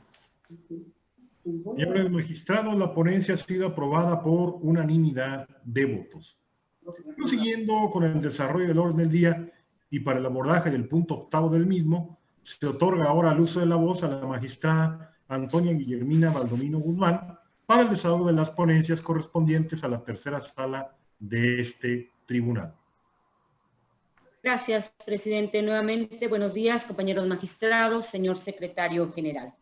Señores magistrados, la ponencia ha sido aprobada por unanimidad de votos. Prosiguiendo con el desarrollo del orden del día y para el abordaje del punto octavo del mismo, se otorga ahora el uso de la voz a la magistrada Antonia Guillermina Baldomino Guzmán para el desarrollo de las ponencias correspondientes a la tercera sala de este tribunal. Gracias, presidente. Nuevamente, buenos días, compañeros magistrados, señor secretario general.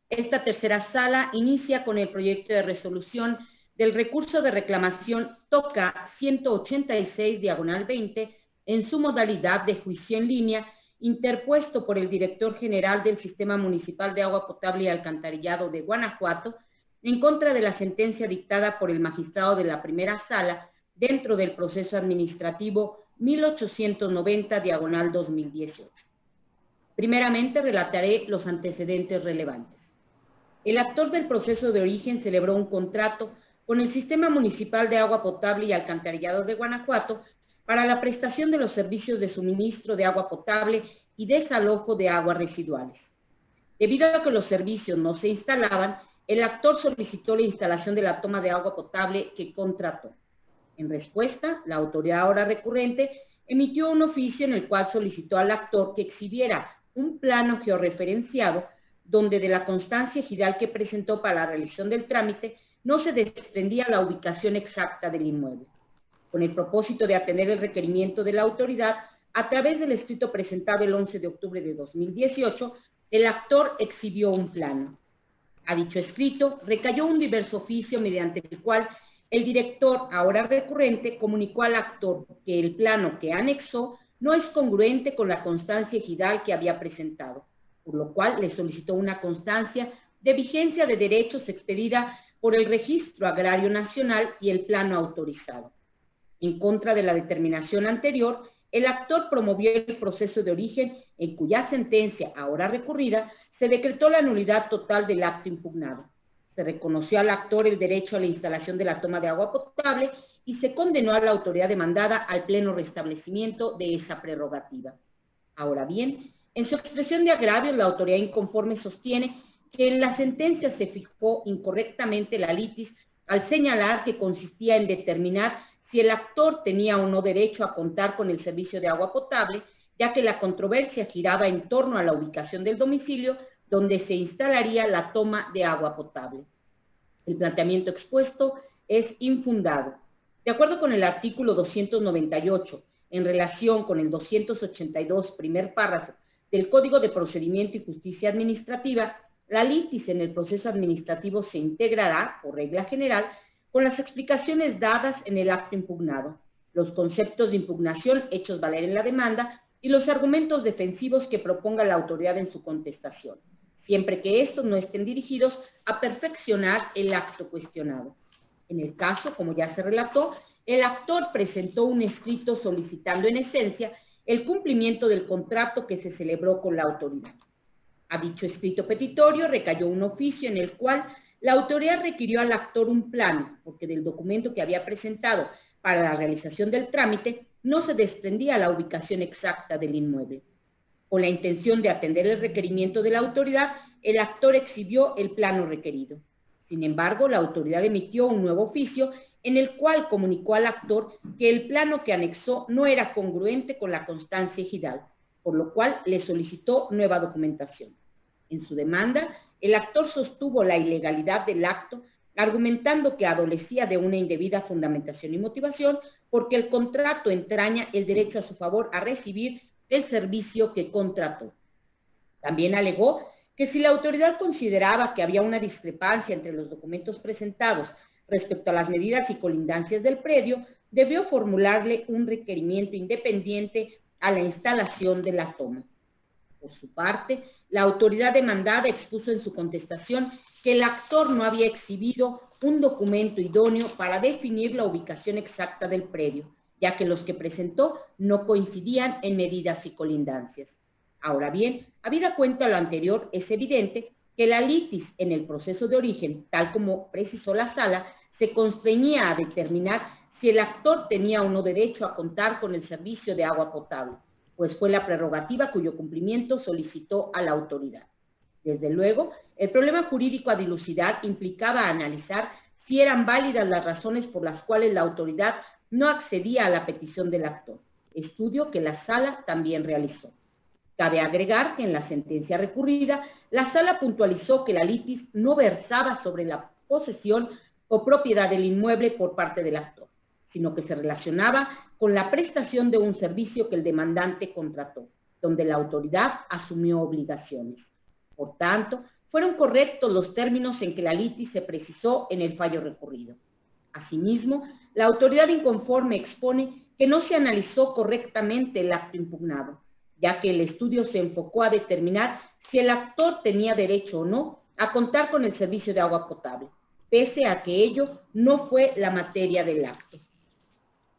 Esta tercera sala inicia con el proyecto de resolución del recurso de reclamación TOCA 186/20 en su modalidad de juicio en línea, interpuesto por el director general del Sistema Municipal de Agua Potable y Alcantarillado de Guanajuato, en contra de la sentencia dictada por el magistrado de la primera sala dentro del proceso administrativo 1890/2018. Primeramente, relataré los antecedentes relevantes. El actor del proceso de origen celebró un contrato con el Sistema Municipal de Agua Potable y Alcantarillado de Guanajuato para la prestación de los servicios de suministro de agua potable y desalojo de aguas residuales. Debido a que los servicios no se instalaban, el actor solicitó la instalación de la toma de agua potable que contrató. En respuesta, la autoridad ahora recurrente emitió un oficio en el cual solicitó al actor que exhibiera un plano georreferenciado donde de la constancia ejidal que presentó para la realización del trámite no se desprendía la ubicación exacta del inmueble. Con el propósito de atender el requerimiento de la autoridad, a través del escrito presentado el 11 de octubre de 2018, el actor exhibió un plano. A dicho escrito recayó un diverso oficio mediante el cual el director, ahora recurrente, comunicó al actor que el plano que anexó no es congruente con la constancia ejidal que había presentado, por lo cual le solicitó una constancia de vigencia de derechos expedida por el Registro Agrario Nacional y el plano autorizado. En contra de la determinación anterior, el actor promovió el proceso de origen en cuya sentencia, ahora recurrida, se decretó la nulidad total del acto impugnado. Se reconoció al actor el derecho a la instalación de la toma de agua potable y se condenó a la autoridad demandada al pleno restablecimiento de esa prerrogativa. Ahora bien, en su expresión de agravio, la autoridad inconforme sostiene que en la sentencia se fijó incorrectamente la litis al señalar que consistía en determinar si el actor tenía o no derecho a contar con el servicio de agua potable, ya que la controversia giraba en torno a la ubicación del domicilio donde se instalaría la toma de agua potable. El planteamiento expuesto es infundado. De acuerdo con el artículo 298, en relación con el 282, primer párrafo, del Código de Procedimiento y Justicia Administrativa, la litis en el proceso administrativo se integrará, por regla general, con las explicaciones dadas en el acto impugnado, los conceptos de impugnación hechos valer en la demanda y los argumentos defensivos que proponga la autoridad en su contestación, siempre que estos no estén dirigidos a perfeccionar el acto cuestionado. En el caso, como ya se relató, el actor presentó un escrito solicitando en esencia el cumplimiento del contrato que se celebró con la autoridad. A dicho escrito petitorio recayó un oficio en el cual la autoridad requirió al actor un plano, porque del documento que había presentado para la realización del trámite no se desprendía la ubicación exacta del inmueble. Con la intención de atender el requerimiento de la autoridad, el actor exhibió el plano requerido. Sin embargo, la autoridad emitió un nuevo oficio en el cual comunicó al actor que el plano que anexó no era congruente con la constancia ejidal, por lo cual le solicitó nueva documentación. En su demanda, el actor sostuvo la ilegalidad del acto, argumentando que adolecía de una indebida fundamentación y motivación, porque el contrato entraña el derecho a su favor a recibir el servicio que contrató. También alegó que si la autoridad consideraba que había una discrepancia entre los documentos presentados respecto a las medidas y colindancias del predio, debió formularle un requerimiento independiente a la instalación de la toma. Por su parte, la autoridad demandada expuso en su contestación que el actor no había exhibido un documento idóneo para definir la ubicación exacta del predio, ya que los que presentó no coincidían en medidas y colindancias. Ahora bien, habida cuenta lo anterior, es evidente que la litis en el proceso de origen, tal como precisó la sala, se constreñía a determinar si el actor tenía o no derecho a contar con el servicio de agua potable, pues fue la prerrogativa cuyo cumplimiento solicitó a la autoridad. Desde luego, el problema jurídico a dilucidar implicaba analizar si eran válidas las razones por las cuales la autoridad no accedía a la petición del actor, estudio que la sala también realizó. Cabe agregar que en la sentencia recurrida, la sala puntualizó que la litis no versaba sobre la posesión o propiedad del inmueble por parte del actor, sino que se relacionaba con la prestación de un servicio que el demandante contrató, donde la autoridad asumió obligaciones. Por tanto, fueron correctos los términos en que la litis se precisó en el fallo recurrido. Asimismo, la autoridad inconforme expone que no se analizó correctamente el acto impugnado, ya que el estudio se enfocó a determinar si el actor tenía derecho o no a contar con el servicio de agua potable, pese a que ello no fue la materia del acto.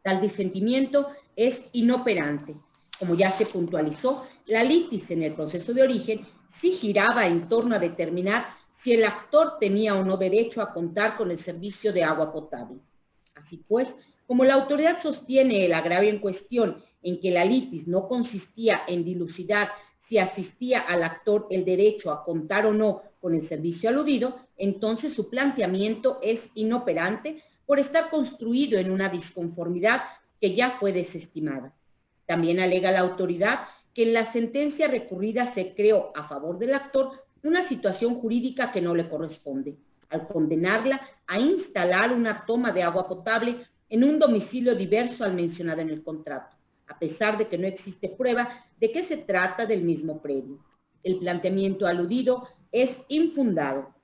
Tal disentimiento es inoperante. Como ya se puntualizó, la litis en el proceso de origen sí giraba en torno a determinar si el actor tenía o no derecho a contar con el servicio de agua potable. Así pues, como la autoridad sostiene el agravio en cuestión en que la litis no consistía en dilucidar si asistía al actor el derecho a contar o no con el servicio aludido, entonces su planteamiento es inoperante por estar construido en una disconformidad que ya fue desestimada. También alega la autoridad que en la sentencia recurrida se creó a favor del actor una situación jurídica que no le corresponde, al condenarla a instalar una toma de agua potable en un domicilio diverso al mencionado en el contrato, a pesar de que no existe prueba de que se trata del mismo predio. El planteamiento aludido es infundado.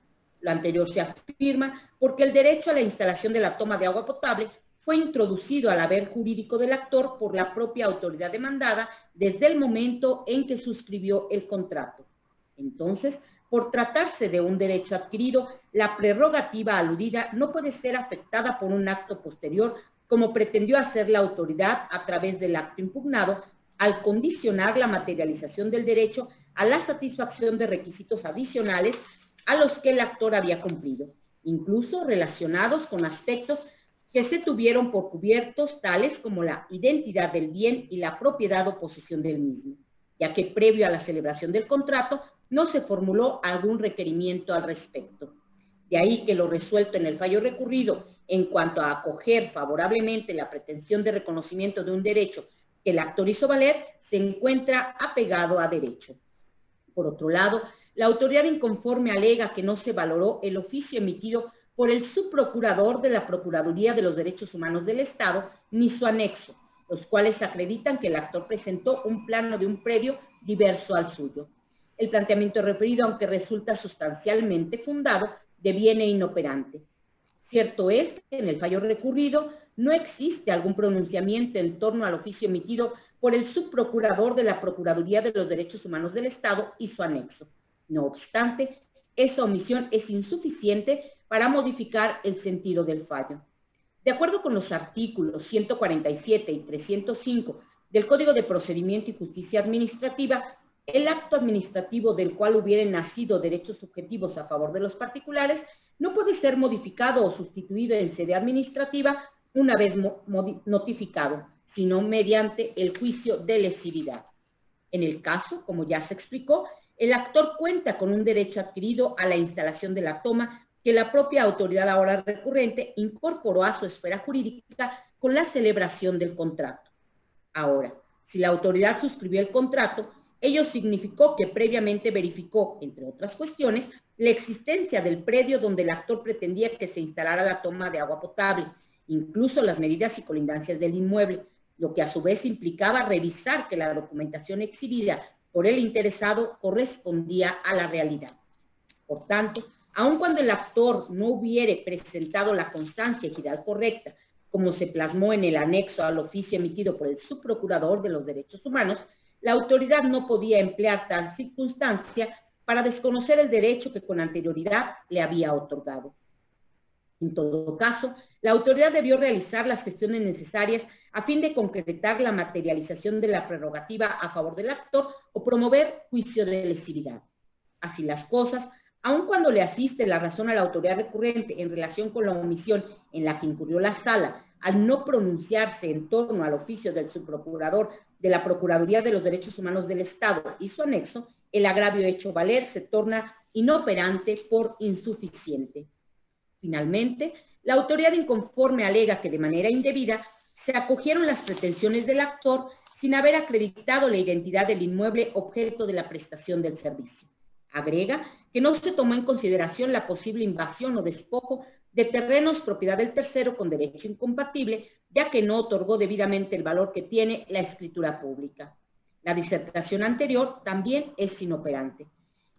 Lo anterior se afirma porque el derecho a la instalación de la toma de agua potable fue introducido al haber jurídico del actor por la propia autoridad demandada desde el momento en que suscribió el contrato. Entonces, por tratarse de un derecho adquirido, la prerrogativa aludida no puede ser afectada por un acto posterior, como pretendió hacer la autoridad a través del acto impugnado, al condicionar la materialización del derecho a la satisfacción de requisitos adicionales a los que el actor había cumplido, incluso relacionados con aspectos que se tuvieron por cubiertos, tales como la identidad del bien y la propiedad o posesión del mismo, ya que previo a la celebración del contrato no se formuló algún requerimiento al respecto. De ahí que lo resuelto en el fallo recurrido en cuanto a acoger favorablemente la pretensión de reconocimiento de un derecho que el actor hizo valer, se encuentra apegado a derecho. Por otro lado, la autoridad inconforme alega que no se valoró el oficio emitido por el subprocurador de la Procuraduría de los Derechos Humanos del Estado, ni su anexo, los cuales acreditan que el actor presentó un plano de un predio diverso al suyo. El planteamiento referido, aunque resulta sustancialmente fundado, deviene inoperante. Cierto es que en el fallo recurrido no existe algún pronunciamiento en torno al oficio emitido por el subprocurador de la Procuraduría de los Derechos Humanos del Estado y su anexo. No obstante, esa omisión es insuficiente para modificar el sentido del fallo. De acuerdo con los artículos 147 y 305 del Código de Procedimiento y Justicia Administrativa, el acto administrativo del cual hubieran nacido derechos subjetivos a favor de los particulares no puede ser modificado o sustituido en sede administrativa una vez notificado, sino mediante el juicio de lesividad. En el caso, como ya se explicó, el actor cuenta con un derecho adquirido a la instalación de la toma que la propia autoridad ahora recurrente incorporó a su esfera jurídica con la celebración del contrato. Ahora, si la autoridad suscribió el contrato, ello significó que previamente verificó, entre otras cuestiones, la existencia del predio donde el actor pretendía que se instalara la toma de agua potable, incluso las medidas y colindancias del inmueble, lo que a su vez implicaba revisar que la documentación exhibida por el interesado correspondía a la realidad. Por tanto, aun cuando el actor no hubiere presentado la constancia ejidal correcta, como se plasmó en el anexo al oficio emitido por el subprocurador de los derechos humanos, la autoridad no podía emplear tal circunstancia para desconocer el derecho que con anterioridad le había otorgado. En todo caso, la autoridad debió realizar las gestiones necesarias a fin de concretar la materialización de la prerrogativa a favor del actor o promover juicio de lesividad. Así las cosas, aun cuando le asiste la razón a la autoridad recurrente en relación con la omisión en la que incurrió la sala al no pronunciarse en torno al oficio del subprocurador de la Procuraduría de los Derechos Humanos del Estado y su anexo, el agravio hecho valer se torna inoperante por insuficiente. Finalmente, la autoridad inconforme alega que de manera indebida se acogieron las pretensiones del actor sin haber acreditado la identidad del inmueble objeto de la prestación del servicio. Agrega que no se tomó en consideración la posible invasión o despojo de terrenos propiedad del tercero con derecho incompatible, ya que no otorgó debidamente el valor que tiene la escritura pública. La disertación anterior también es inoperante.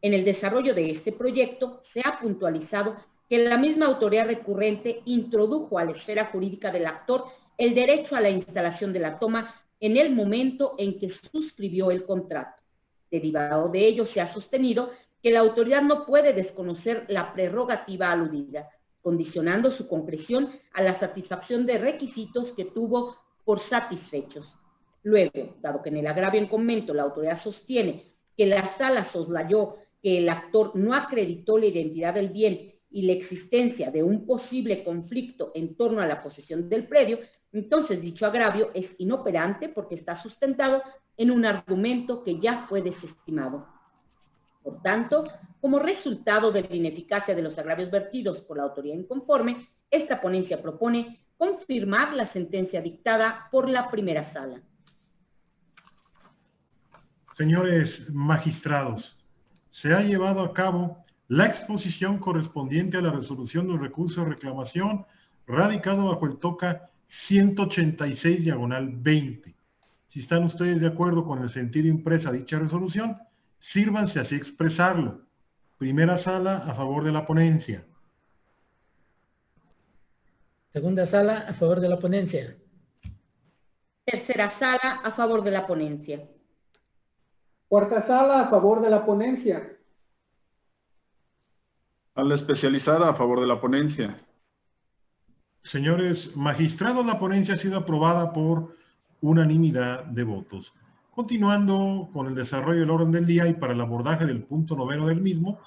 En el desarrollo de este proyecto se ha puntualizado que la misma autoridad recurrente introdujo a la esfera jurídica del actor el derecho a la instalación de la toma en el momento en que suscribió el contrato. Derivado de ello, se ha sostenido que la autoridad no puede desconocer la prerrogativa aludida, condicionando su concreción a la satisfacción de requisitos que tuvo por satisfechos. Luego, dado que en el agravio en comento la autoridad sostiene que la sala soslayó que el actor no acreditó la identidad del bien y la existencia de un posible conflicto en torno a la posesión del predio, entonces dicho agravio es inoperante porque está sustentado en un argumento que ya fue desestimado. Por tanto, como resultado de la ineficacia de los agravios vertidos por la autoridad inconforme, esta ponencia propone confirmar la sentencia dictada por la primera sala. Señores magistrados, se ha llevado a cabo la exposición correspondiente a la resolución del recurso de reclamación radicado bajo el TOCA 186/20. Si están ustedes de acuerdo con el sentido impresa de dicha resolución, sírvanse así expresarlo. Primera sala, a favor de la ponencia. Segunda sala, a favor de la ponencia. Tercera sala, a favor de la ponencia. Cuarta sala, a favor de la ponencia. A la especializada, a favor de la ponencia. Señores magistrados, la ponencia ha sido aprobada por unanimidad de votos. Continuando con el desarrollo del orden del día y para el abordaje del punto 9 del mismo,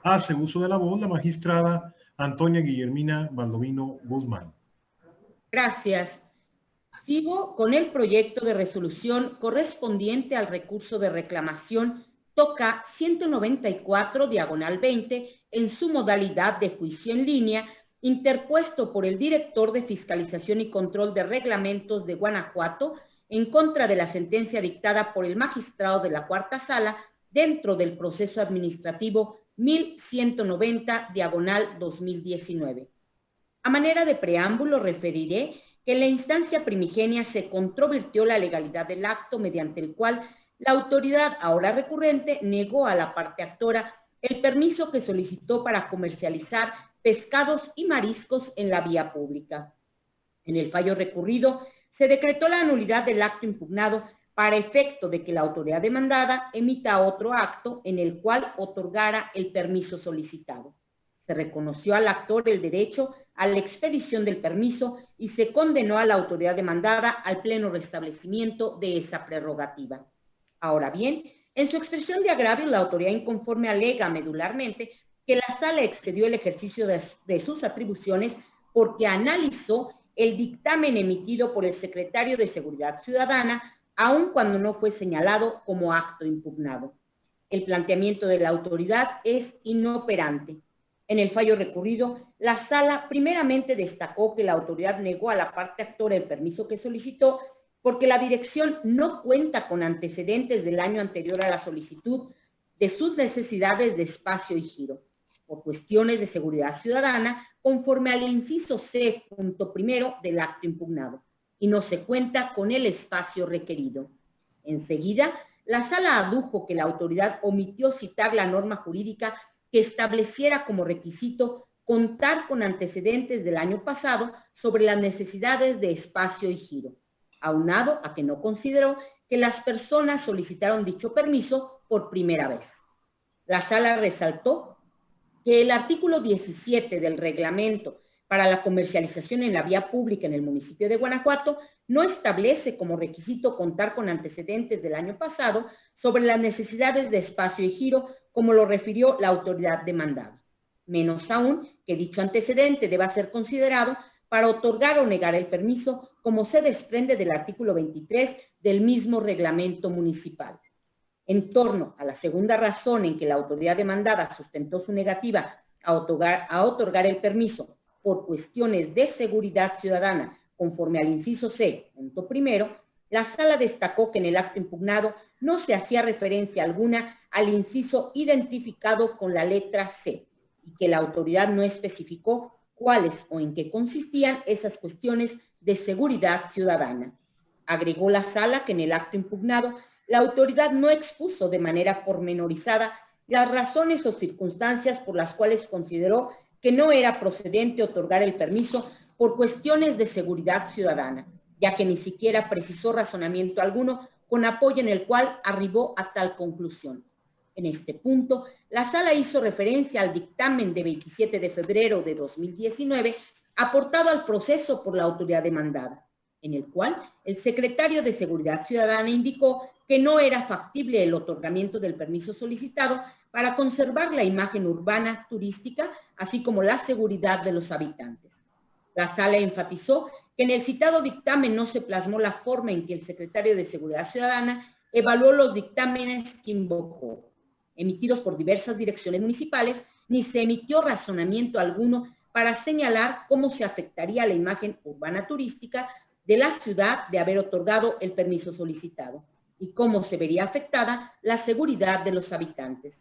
hace uso de la voz la magistrada Antonia Guillermina Baldovino Guzmán. Gracias. Sigo con el proyecto de resolución correspondiente al recurso de reclamación TOCA 194/20 en su modalidad de juicio en línea, interpuesto por el director de Fiscalización y Control de Reglamentos de Guanajuato en contra de la sentencia dictada por el magistrado de la Cuarta Sala dentro del proceso administrativo 1190/2019. A manera de preámbulo referiré que en la instancia primigenia se controvertió la legalidad del acto mediante el cual la autoridad ahora recurrente negó a la parte actora el permiso que solicitó para comercializar pescados y mariscos en la vía pública. En el fallo recurrido, se decretó la nulidad del acto impugnado para efecto de que la autoridad demandada emita otro acto en el cual otorgara el permiso solicitado. Se reconoció al actor el derecho a la expedición del permiso y se condenó a la autoridad demandada al pleno restablecimiento de esa prerrogativa. Ahora bien, en su expresión de agravio, la autoridad inconforme alega medularmente que la sala excedió el ejercicio de sus atribuciones porque analizó el dictamen emitido por el secretario de Seguridad Ciudadana, aun cuando no fue señalado como acto impugnado. El planteamiento de la autoridad es inoperante. En el fallo recurrido, la Sala primeramente destacó que la autoridad negó a la parte actora el permiso que solicitó porque la dirección no cuenta con antecedentes del año anterior a la solicitud de sus necesidades de espacio y giro, por cuestiones de seguridad ciudadana, conforme al inciso C, punto primero del acto impugnado, y no se cuenta con el espacio requerido. Enseguida, la Sala adujo que la autoridad omitió citar la norma jurídica que estableciera como requisito contar con antecedentes del año pasado sobre las necesidades de espacio y giro, aunado a que no consideró que las personas solicitaron dicho permiso por primera vez. La Sala resaltó que el artículo 17 del reglamento para la comercialización en la vía pública en el municipio de Guanajuato no establece como requisito contar con antecedentes del año pasado sobre las necesidades de espacio y giro, como lo refirió la autoridad demandada. Menos aún que dicho antecedente deba ser considerado para otorgar o negar el permiso, como se desprende del artículo 23 del mismo reglamento municipal. En torno a la segunda razón en que la autoridad demandada sustentó su negativa a otorgar el permiso por cuestiones de seguridad ciudadana, conforme al inciso C, punto primero, la Sala destacó que en el acto impugnado no se hacía referencia alguna al inciso identificado con la letra C y que la autoridad no especificó cuáles o en qué consistían esas cuestiones de seguridad ciudadana. Agregó la Sala que en el acto impugnado la autoridad no expuso de manera pormenorizada las razones o circunstancias por las cuales consideró que no era procedente otorgar el permiso por cuestiones de seguridad ciudadana, ya que ni siquiera precisó razonamiento alguno con apoyo en el cual arribó a tal conclusión. En este punto, la Sala hizo referencia al dictamen de 27 de febrero de 2019 aportado al proceso por la autoridad demandada, en el cual el secretario de Seguridad Ciudadana indicó que no era factible el otorgamiento del permiso solicitado para conservar la imagen urbana turística, así como la seguridad de los habitantes. La Sala enfatizó que en el citado dictamen no se plasmó la forma en que el secretario de Seguridad Ciudadana evaluó los dictámenes que invocó, emitidos por diversas direcciones municipales, ni se emitió razonamiento alguno para señalar cómo se afectaría la imagen urbana turística de la ciudad de haber otorgado el permiso solicitado y cómo se vería afectada la seguridad de los habitantes.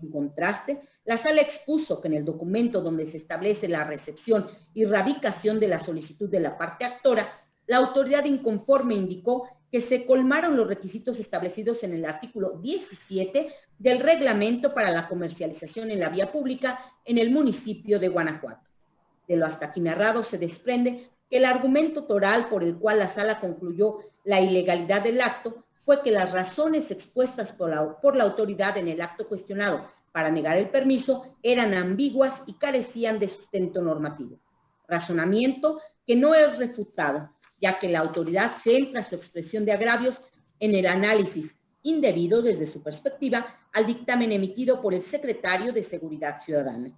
En contraste, la Sala expuso que en el documento donde se establece la recepción y radicación de la solicitud de la parte actora, la autoridad inconforme indicó que se colmaron los requisitos establecidos en el artículo 17 del Reglamento para la Comercialización en la Vía Pública en el municipio de Guanajuato. De lo hasta aquí narrado se desprende que el argumento toral por el cual la Sala concluyó la ilegalidad del acto fue que las razones expuestas por la autoridad en el acto cuestionado para negar el permiso eran ambiguas y carecían de sustento normativo. Razonamiento que no es refutado, ya que la autoridad centra su expresión de agravios en el análisis indebido desde su perspectiva al dictamen emitido por el secretario de Seguridad Ciudadana.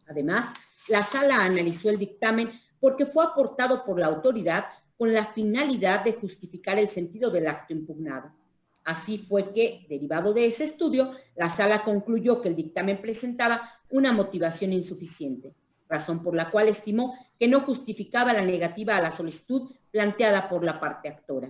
Además, la Sala analizó el dictamen porque fue aportado por la autoridad con la finalidad de justificar el sentido del acto impugnado. Así fue que, derivado de ese estudio, la Sala concluyó que el dictamen presentaba una motivación insuficiente, razón por la cual estimó que no justificaba la negativa a la solicitud planteada por la parte actora.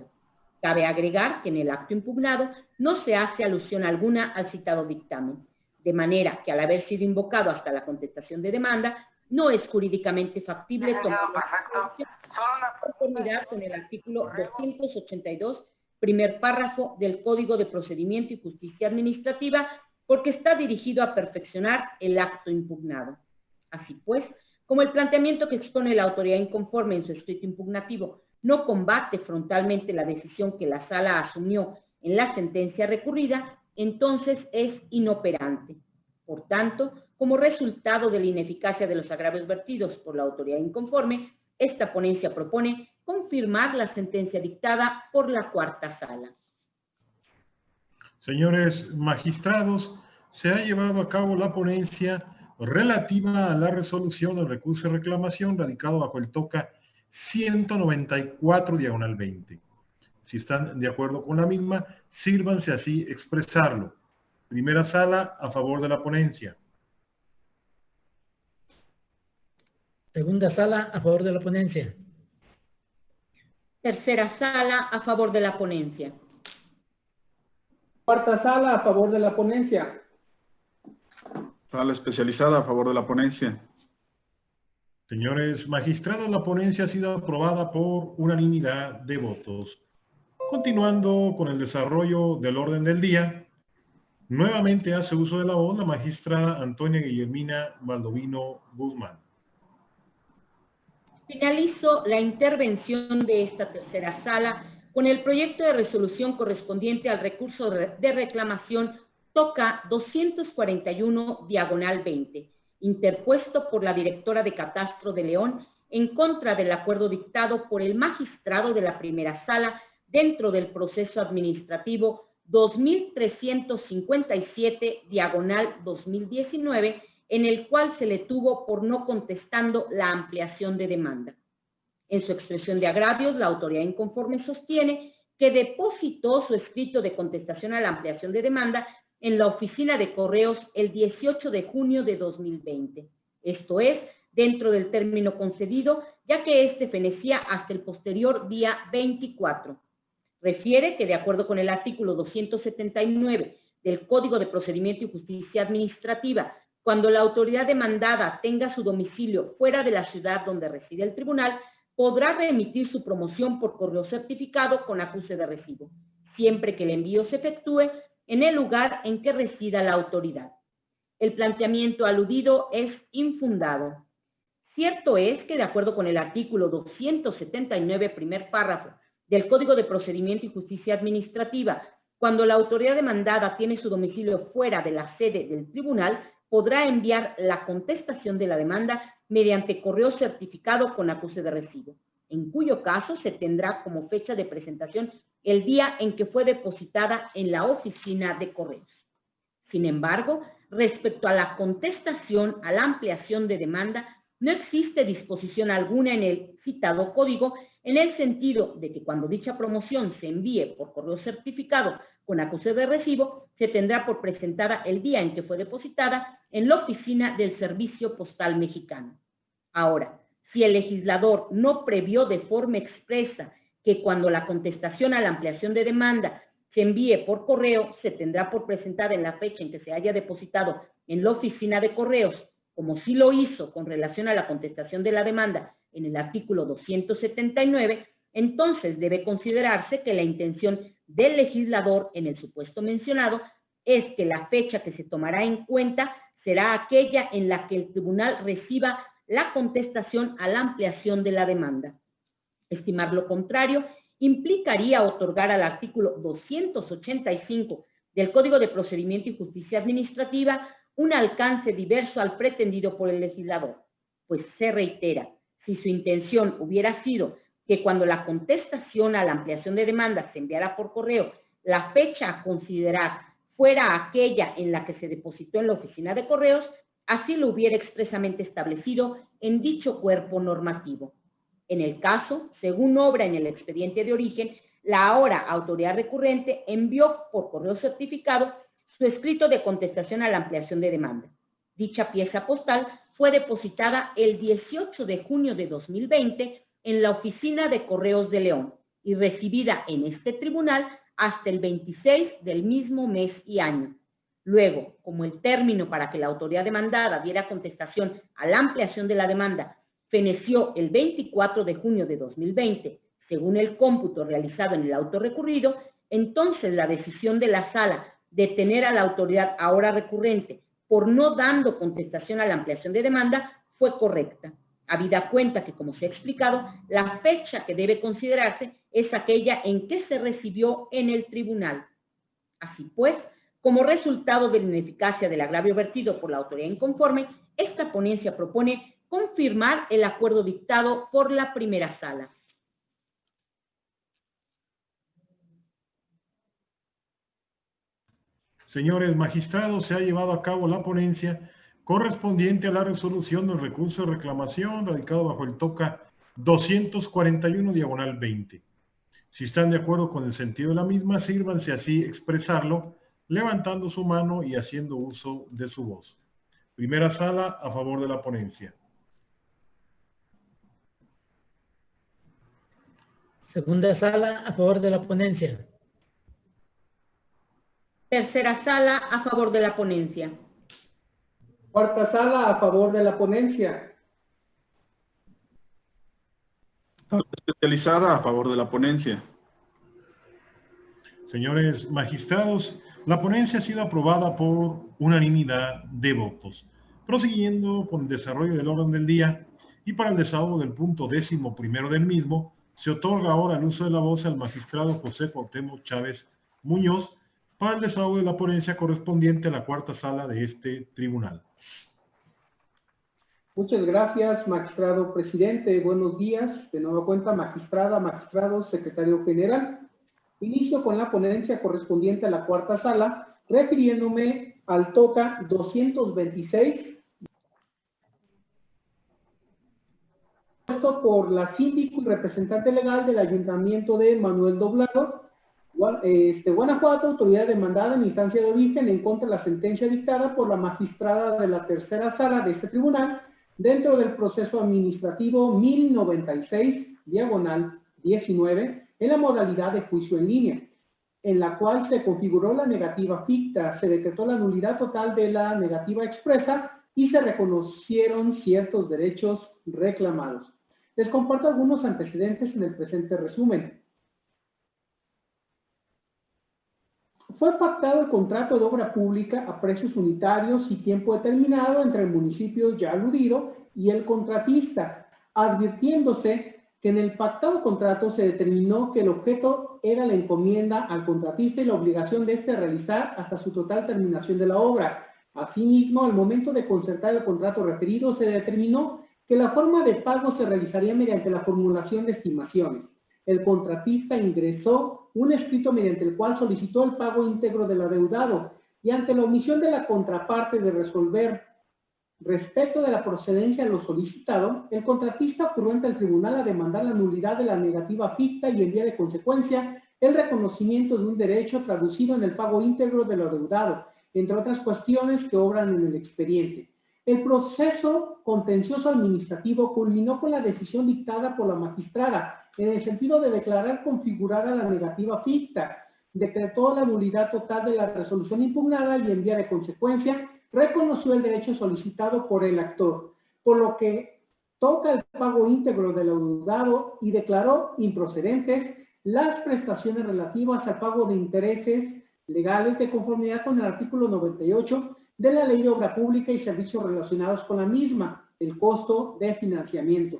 Cabe agregar que en el acto impugnado no se hace alusión alguna al citado dictamen, de manera que al haber sido invocado hasta la contestación de demanda, no es jurídicamente factible tomar conformidad con el artículo 282, primer párrafo del Código de Procedimiento y Justicia Administrativa, porque está dirigido a perfeccionar el acto impugnado. Así pues, como el planteamiento que expone la autoridad inconforme en su escrito impugnativo no combate frontalmente la decisión que la Sala asumió en la sentencia recurrida, entonces es inoperante. Por tanto, como resultado de la ineficacia de los agravios vertidos por la autoridad inconforme, esta ponencia propone confirmar la sentencia dictada por la Cuarta Sala. Señores magistrados, se ha llevado a cabo la ponencia relativa a la resolución del recurso de reclamación radicado bajo el TOCA 194/20. Si están de acuerdo con la misma, sírvanse así expresarlo. Primera Sala, a favor de la ponencia. Segunda sala, a favor de la ponencia. Tercera sala, a favor de la ponencia. Cuarta sala, a favor de la ponencia. Sala especializada, a favor de la ponencia. Señores magistrados, la ponencia ha sido aprobada por unanimidad de votos. Continuando con el desarrollo del orden del día, nuevamente hace uso de la voz la magistrada Antonia Guillermina Baldovino Guzmán. Finalizo la intervención de esta tercera sala con el proyecto de resolución correspondiente al recurso de reclamación TOCA 241/20, interpuesto por la directora de Catastro de León en contra del acuerdo dictado por el magistrado de la primera sala dentro del proceso administrativo 2357/2019, en el cual se le tuvo por no contestando la ampliación de demanda. En su expresión de agravios, la autoridad inconforme sostiene que depositó su escrito de contestación a la ampliación de demanda en la oficina de correos el 18 de junio de 2020. Esto es, dentro del término concedido, ya que este fenecía hasta el posterior día 24. Refiere que, de acuerdo con el artículo 279 del Código de Procedimiento y Justicia Administrativa, cuando la autoridad demandada tenga su domicilio fuera de la ciudad donde reside el tribunal, podrá remitir su promoción por correo certificado con acuse de recibo, siempre que el envío se efectúe en el lugar en que resida la autoridad. El planteamiento aludido es infundado. Cierto es que, de acuerdo con el artículo 279, primer párrafo, del Código de Procedimiento y Justicia Administrativa, cuando la autoridad demandada tiene su domicilio fuera de la sede del tribunal, podrá enviar la contestación de la demanda mediante correo certificado con acuse de recibo, en cuyo caso se tendrá como fecha de presentación el día en que fue depositada en la oficina de correos. Sin embargo, respecto a la contestación a la ampliación de demanda, no existe disposición alguna en el citado código en el sentido de que cuando dicha promoción se envíe por correo certificado con acuse de recibo, se tendrá por presentada el día en que fue depositada en la oficina del Servicio Postal Mexicano. Ahora, si el legislador no previó de forma expresa que cuando la contestación a la ampliación de demanda se envíe por correo, se tendrá por presentada en la fecha en que se haya depositado en la oficina de correos, como sí lo hizo con relación a la contestación de la demanda en el artículo 279, entonces debe considerarse que la intención del legislador en el supuesto mencionado es que la fecha que se tomará en cuenta será aquella en la que el tribunal reciba la contestación a la ampliación de la demanda. Estimar lo contrario implicaría otorgar al artículo 285 del Código de Procedimiento y Justicia Administrativa un alcance diverso al pretendido por el legislador, pues se reitera, si su intención hubiera sido que cuando la contestación a la ampliación de demanda se enviara por correo, la fecha a considerar fuera aquella en la que se depositó en la oficina de correos, así lo hubiera expresamente establecido en dicho cuerpo normativo. En el caso, según obra en el expediente de origen, la ahora autoridad recurrente envió por correo certificado su escrito de contestación a la ampliación de demanda. Dicha pieza postal fue depositada el 18 de junio de 2020 en la oficina de Correos de León y recibida en este tribunal hasta el 26 del mismo mes y año. Luego, como el término para que la autoridad demandada diera contestación a la ampliación de la demanda feneció el 24 de junio de 2020, según el cómputo realizado en el auto recurrido, entonces la decisión de la sala de tener a la autoridad ahora recurrente por no dando contestación a la ampliación de demanda fue correcta, habida cuenta que, como se ha explicado, la fecha que debe considerarse es aquella en que se recibió en el tribunal. Así pues, como resultado de la ineficacia del agravio vertido por la autoridad inconforme, esta ponencia propone confirmar el acuerdo dictado por la primera sala. Señores magistrados, se ha llevado a cabo la ponencia correspondiente a la resolución del recurso de reclamación radicado bajo el TOCA 241/20. Si están de acuerdo con el sentido de la misma, sírvanse así expresarlo, levantando su mano y haciendo uso de su voz. Primera sala, a favor de la ponencia. Segunda sala, a favor de la ponencia. Tercera sala, a favor de la ponencia. Cuarta sala, a favor de la ponencia. Sala especializada, a favor de la ponencia. Señores magistrados, la ponencia ha sido aprobada por unanimidad de votos. Prosiguiendo con el desarrollo del orden del día y para el desahogo del punto 11º del mismo, se otorga ahora el uso de la voz al magistrado José Cuauhtémoc Chávez Muñoz para el desahogo de la ponencia correspondiente a la cuarta sala de este tribunal. Muchas gracias, magistrado presidente. Buenos días. De nueva cuenta, magistrada, magistrado, secretario general. Inicio con la ponencia correspondiente a la cuarta sala, refiriéndome al TOCA 226, por la síndico y representante legal del Ayuntamiento de Manuel Doblado, Guanajuato, autoridad demandada en instancia de origen en contra de la sentencia dictada por la magistrada de la tercera sala de este tribunal, dentro del proceso administrativo 1096/19, en la modalidad de juicio en línea, en la cual se configuró la negativa ficta, se decretó la nulidad total de la negativa expresa y se reconocieron ciertos derechos reclamados. Les comparto algunos antecedentes en el presente resumen. Fue pactado el contrato de obra pública a precios unitarios y tiempo determinado entre el municipio ya aludido y el contratista, advirtiéndose que en el pactado contrato se determinó que el objeto era la encomienda al contratista y la obligación de éste realizar hasta su total terminación de la obra. Asimismo, al momento de concertar el contrato referido, se determinó que la forma de pago se realizaría mediante la formulación de estimaciones. El contratista ingresó un escrito mediante el cual solicitó el pago íntegro del adeudado y ante la omisión de la contraparte de resolver respecto de la procedencia de lo solicitado, el contratista ocurrió ante el tribunal a demandar la nulidad de la negativa ficta y en vía de consecuencia el reconocimiento de un derecho traducido en el pago íntegro del adeudado, entre otras cuestiones que obran en el expediente. El proceso contencioso administrativo culminó con la decisión dictada por la magistrada, en el sentido de declarar configurada la negativa ficta, decretó la nulidad total de la resolución impugnada y en vía de consecuencia reconoció el derecho solicitado por el actor, por lo que toca el pago íntegro del adeudado y declaró improcedentes las prestaciones relativas al pago de intereses legales de conformidad con el artículo 98 de la Ley de Obra Pública y servicios relacionados con la misma, el costo de financiamiento.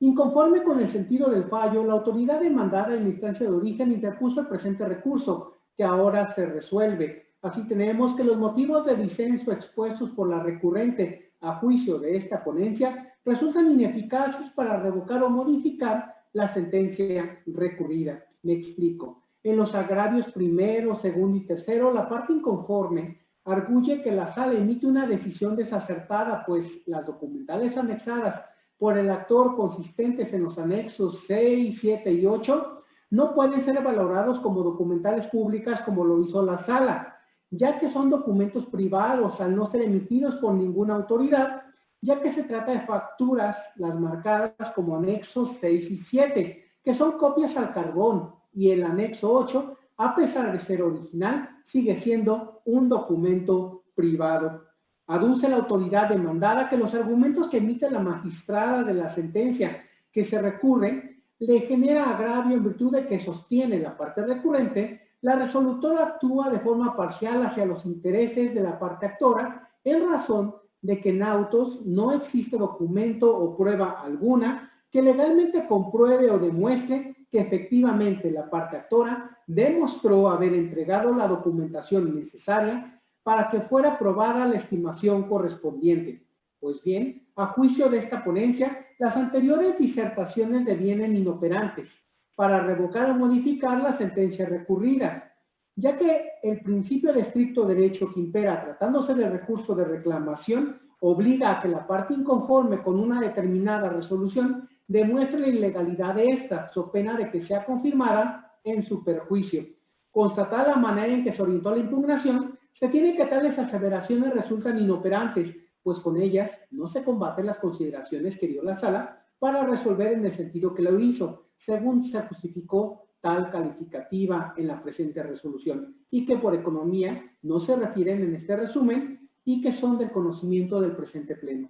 Inconforme con el sentido del fallo, la autoridad demandada en la instancia de origen interpuso el presente recurso, que ahora se resuelve. Así tenemos que los motivos de disenso expuestos por la recurrente a juicio de esta ponencia resultan ineficaces para revocar o modificar la sentencia recurrida. Me explico. En los agravios primero, segundo y tercero, la parte inconforme arguye que la sala emite una decisión desacertada, pues las documentales anexadas por el actor consistentes en los anexos 6, 7 y 8 no pueden ser valorados como documentales públicas como lo hizo la sala, ya que son documentos privados al no ser emitidos por ninguna autoridad, ya que se trata de facturas, las marcadas como anexos 6 y 7, que son copias al carbón, y el anexo 8, a pesar de ser original, sigue siendo un documento privado. Aduce la autoridad demandada que los argumentos que emite la magistrada de la sentencia que se recurre le genera agravio en virtud de que sostiene la parte recurrente, la resolutora actúa de forma parcial hacia los intereses de la parte actora en razón de que en autos no existe documento o prueba alguna que legalmente compruebe o demuestre que efectivamente la parte actora demostró haber entregado la documentación necesaria para que fuera aprobada la estimación correspondiente. Pues bien, a juicio de esta ponencia, las anteriores disertaciones devienen inoperantes para revocar o modificar la sentencia recurrida, ya que el principio de estricto derecho que impera tratándose del recurso de reclamación obliga a que la parte inconforme con una determinada resolución demuestre la ilegalidad de esta, so pena de que sea confirmada en su perjuicio. Constatada la manera en que se orientó la impugnación, se tiene que tales aseveraciones resultan inoperantes, pues con ellas no se combaten las consideraciones que dio la sala para resolver en el sentido que lo hizo, según se justificó tal calificativa en la presente resolución, y que por economía no se refieren en este resumen y que son del conocimiento del presente pleno.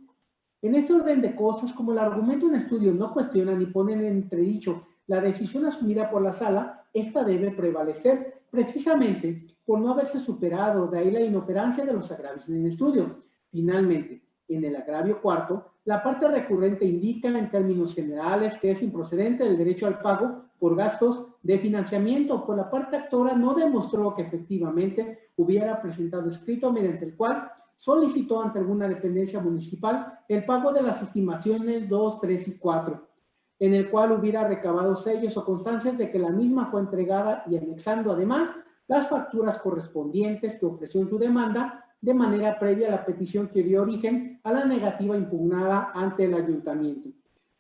En este orden de cosas, como el argumento en estudio no cuestiona ni pone en entredicho la decisión asumida por la sala, esta debe prevalecer precisamente por no haberse superado, de ahí la inoperancia de los agravios en estudio. Finalmente, en el agravio cuarto, la parte recurrente indica en términos generales que es improcedente el derecho al pago por gastos de financiamiento, pues la parte actora no demostró que efectivamente hubiera presentado escrito mediante el cual solicitó ante alguna dependencia municipal el pago de las estimaciones 2, 3 y 4, en el cual hubiera recabado sellos o constancias de que la misma fue entregada y anexando además las facturas correspondientes que ofreció en su demanda de manera previa a la petición que dio origen a la negativa impugnada ante el ayuntamiento.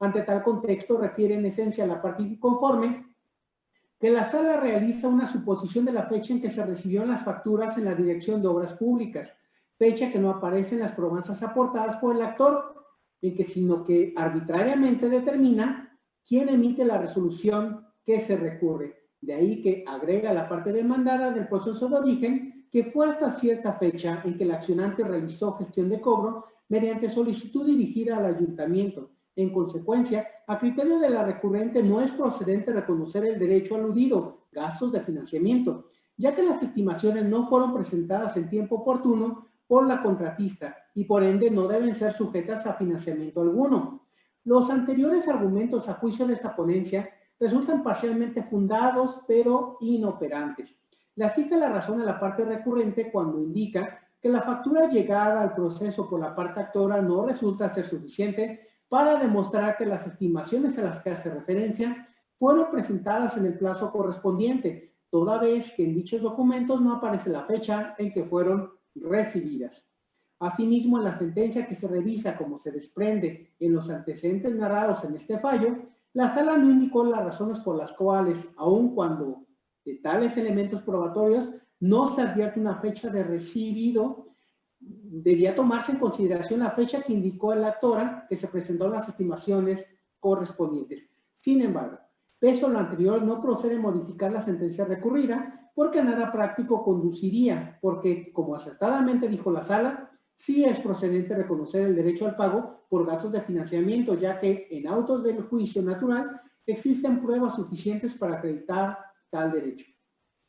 Ante tal contexto, refiere en esencia la parte inconforme que la sala realiza una suposición de la fecha en que se recibieron las facturas en la Dirección de Obras Públicas, fecha que no aparece en las promesas aportadas por el actor, sino que arbitrariamente determina quién emite la resolución que se recurre. De ahí que agrega la parte demandada del proceso de origen, que fue hasta cierta fecha en que el accionante realizó gestión de cobro mediante solicitud dirigida al ayuntamiento. En consecuencia, a criterio de la recurrente no es procedente reconocer el derecho aludido, gastos de financiamiento, ya que las estimaciones no fueron presentadas en tiempo oportuno por la contratista y por ende no deben ser sujetas a financiamiento alguno. Los anteriores argumentos a juicio de esta ponencia resultan parcialmente fundados pero inoperantes. Le asiste la razón a la parte recurrente cuando indica que la factura llegada al proceso por la parte actora no resulta ser suficiente para demostrar que las estimaciones a las que hace referencia fueron presentadas en el plazo correspondiente, toda vez que en dichos documentos no aparece la fecha en que fueron recibidas. Asimismo, en la sentencia que se revisa como se desprende en los antecedentes narrados en este fallo, la sala no indicó las razones por las cuales, aun cuando de tales elementos probatorios no se advierte una fecha de recibido, debía tomarse en consideración la fecha que indicó la actora que se presentó las estimaciones correspondientes. Sin embargo, pese a lo anterior, no procede modificar la sentencia recurrida porque nada práctico conduciría, porque, como acertadamente dijo la sala, sí es procedente reconocer el derecho al pago por gastos de financiamiento, ya que en autos del juicio natural existen pruebas suficientes para acreditar tal derecho.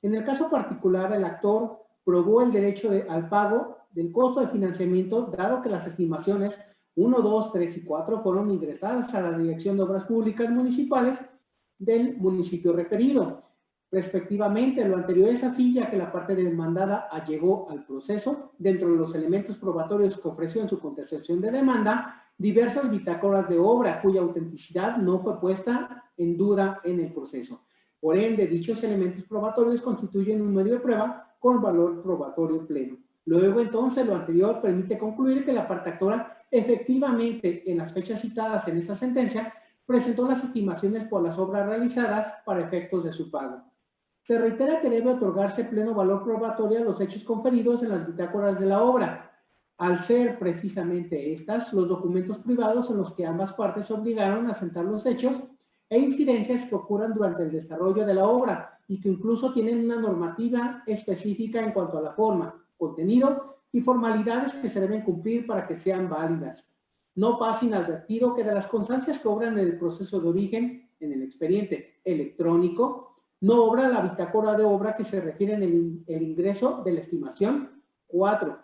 En el caso particular, el actor probó el derecho al pago del costo de financiamiento, dado que las estimaciones 1, 2, 3 y 4 fueron ingresadas a la Dirección de Obras Públicas Municipales del municipio referido. Respectivamente, lo anterior es así, ya que la parte demandada allegó al proceso, dentro de los elementos probatorios que ofreció en su contestación de demanda, diversas bitácoras de obra cuya autenticidad no fue puesta en duda en el proceso. Por ende, dichos elementos probatorios constituyen un medio de prueba con valor probatorio pleno. Luego, entonces, lo anterior permite concluir que la parte actora efectivamente, en las fechas citadas en esta sentencia, presentó las estimaciones por las obras realizadas para efectos de su pago. Se reitera que debe otorgarse pleno valor probatorio a los hechos conferidos en las bitácoras de la obra, al ser precisamente estas los documentos privados en los que ambas partes obligaron a asentar los hechos e incidencias que ocurran durante el desarrollo de la obra y que incluso tienen una normativa específica en cuanto a la forma, contenido y formalidades que se deben cumplir para que sean válidas. No pasa inadvertido que de las constancias que obran en el proceso de origen, en el expediente electrónico, no obra la bitácora de obra que se refiere en el ingreso de la estimación 4.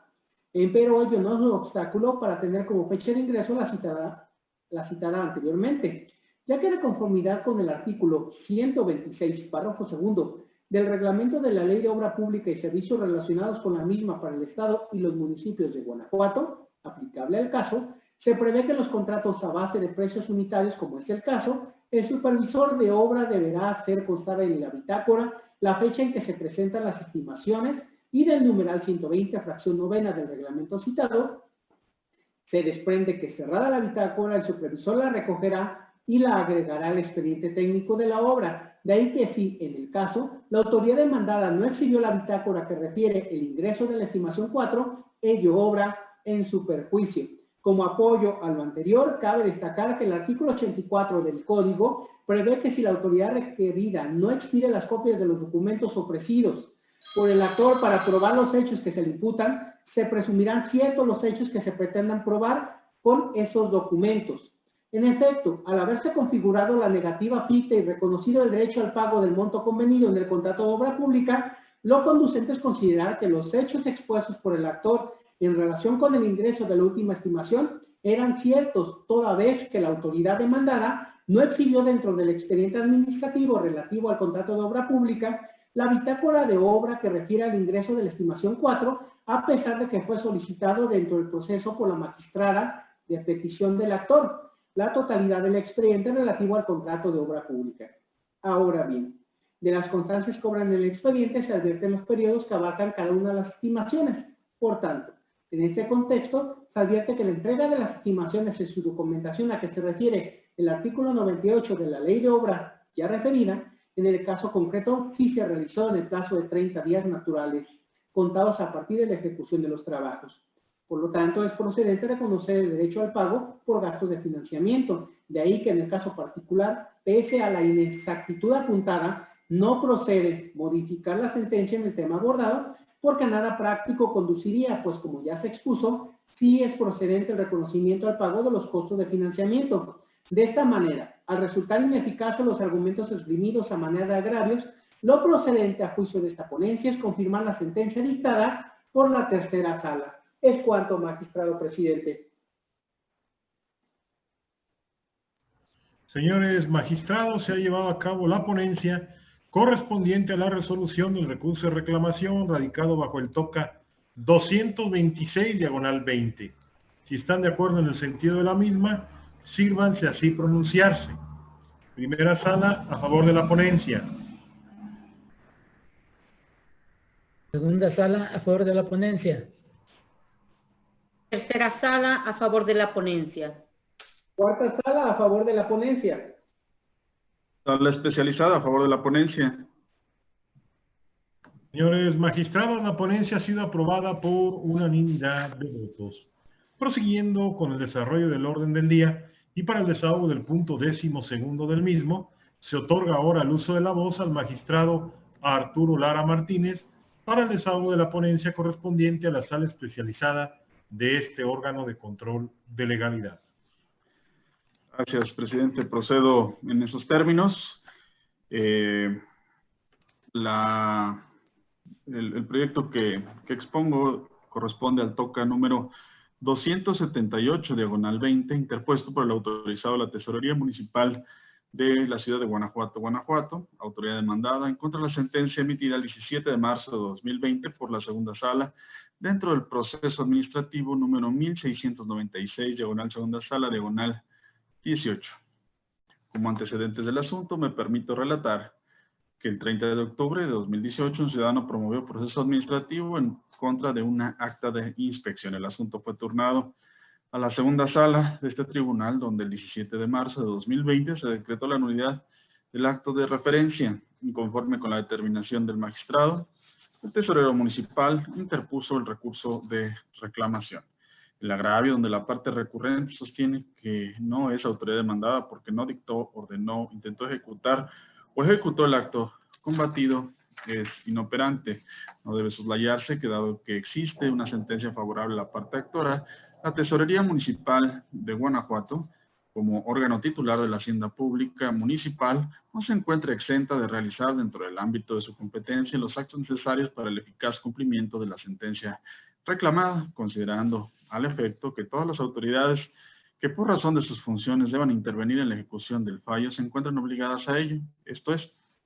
Empero ello no es un obstáculo para tener como fecha de ingreso la citada anteriormente, ya que de conformidad con el artículo 126, párrafo segundo, del Reglamento de la Ley de Obra Pública y Servicios relacionados con la misma para el Estado y los municipios de Guanajuato, aplicable al caso, se prevé que los contratos a base de precios unitarios, como es el caso, el supervisor de obra deberá hacer constar en la bitácora la fecha en que se presentan las estimaciones y del numeral 120, fracción novena del reglamento citado, se desprende que cerrada la bitácora, el supervisor la recogerá y la agregará al expediente técnico de la obra. De ahí que si, en el caso, la autoridad demandada no exhibió la bitácora que refiere el ingreso de la estimación 4, ello obra en su perjuicio. Como apoyo a lo anterior, cabe destacar que el artículo 84 del Código prevé que si la autoridad requerida no expide las copias de los documentos ofrecidos por el actor para probar los hechos que se le imputan, se presumirán ciertos los hechos que se pretendan probar con esos documentos. En efecto, al haberse configurado la negativa ficta y reconocido el derecho al pago del monto convenido en el contrato de obra pública, lo conducente es considerar que los hechos expuestos por el actor en relación con el ingreso de la última estimación eran ciertos, toda vez que la autoridad demandada no exhibió dentro del expediente administrativo relativo al contrato de obra pública la bitácora de obra que refiere al ingreso de la estimación 4, a pesar de que fue solicitado dentro del proceso por la magistrada de petición del actor la totalidad del expediente relativo al contrato de obra pública. Ahora bien, de las constancias que obran en el expediente se advierten los periodos que abarcan cada una de las estimaciones. Por tanto, en este contexto, se advierte que la entrega de las estimaciones en su documentación a que se refiere el artículo 98 de la Ley de Obra ya referida, en el caso concreto, sí se realizó en el plazo de 30 días naturales, contados a partir de la ejecución de los trabajos. Por lo tanto, es procedente reconocer el derecho al pago por gastos de financiamiento. De ahí que en el caso particular, pese a la inexactitud apuntada, no procede modificar la sentencia en el tema abordado, porque a nada práctico conduciría, pues como ya se expuso, sí es procedente el reconocimiento al pago de los costos de financiamiento. De esta manera, al resultar ineficaces los argumentos esgrimidos a manera de agravios, lo procedente a juicio de esta ponencia es confirmar la sentencia dictada por la tercera sala. Es cuanto, magistrado presidente. Señores magistrados, se ha llevado a cabo la ponencia correspondiente a la resolución del recurso de reclamación radicado bajo el TOCA 226/20. Si están de acuerdo en el sentido de la misma, sírvanse así pronunciarse. Primera sala, a favor de la ponencia. Segunda sala, a favor de la ponencia. Tercera sala, a favor de la ponencia. Cuarta sala, a favor de la ponencia. Sala especializada, a favor de la ponencia. Señores magistrados, la ponencia ha sido aprobada por unanimidad de votos. Prosiguiendo con el desarrollo del orden del día y para el desahogo del punto 12º del mismo, se otorga ahora el uso de la voz al magistrado Arturo Lara Martínez para el desahogo de la ponencia correspondiente a la sala especializada de este órgano de control de legalidad. Gracias, presidente. Procedo en esos términos. El proyecto que expongo corresponde al TOCA número 278/20, interpuesto por el autorizado de la Tesorería Municipal de la ciudad de Guanajuato, autoridad demandada, en contra de la sentencia emitida el 17 de marzo de 2020 por la segunda sala, dentro del proceso administrativo número 1696, segunda sala, 18. Como antecedentes del asunto, me permito relatar que el 30 de octubre de 2018 un ciudadano promovió proceso administrativo en contra de una acta de inspección. El asunto fue turnado a la segunda sala de este tribunal, donde el 17 de marzo de 2020 se decretó la nulidad del acto de referencia. Y conforme con la determinación del magistrado, el tesorero municipal interpuso el recurso de reclamación. El agravio, donde la parte recurrente sostiene que no es autoridad demandada porque no dictó, ordenó, intentó ejecutar o ejecutó el acto combatido, es inoperante. No debe soslayarse que, dado que existe una sentencia favorable a la parte actora, la Tesorería Municipal de Guanajuato, como órgano titular de la Hacienda Pública Municipal, no se encuentra exenta de realizar dentro del ámbito de su competencia los actos necesarios para el eficaz cumplimiento de la sentencia reclamada, considerando al efecto que todas las autoridades que por razón de sus funciones deban intervenir en la ejecución del fallo se encuentran obligadas a ello. Esto es,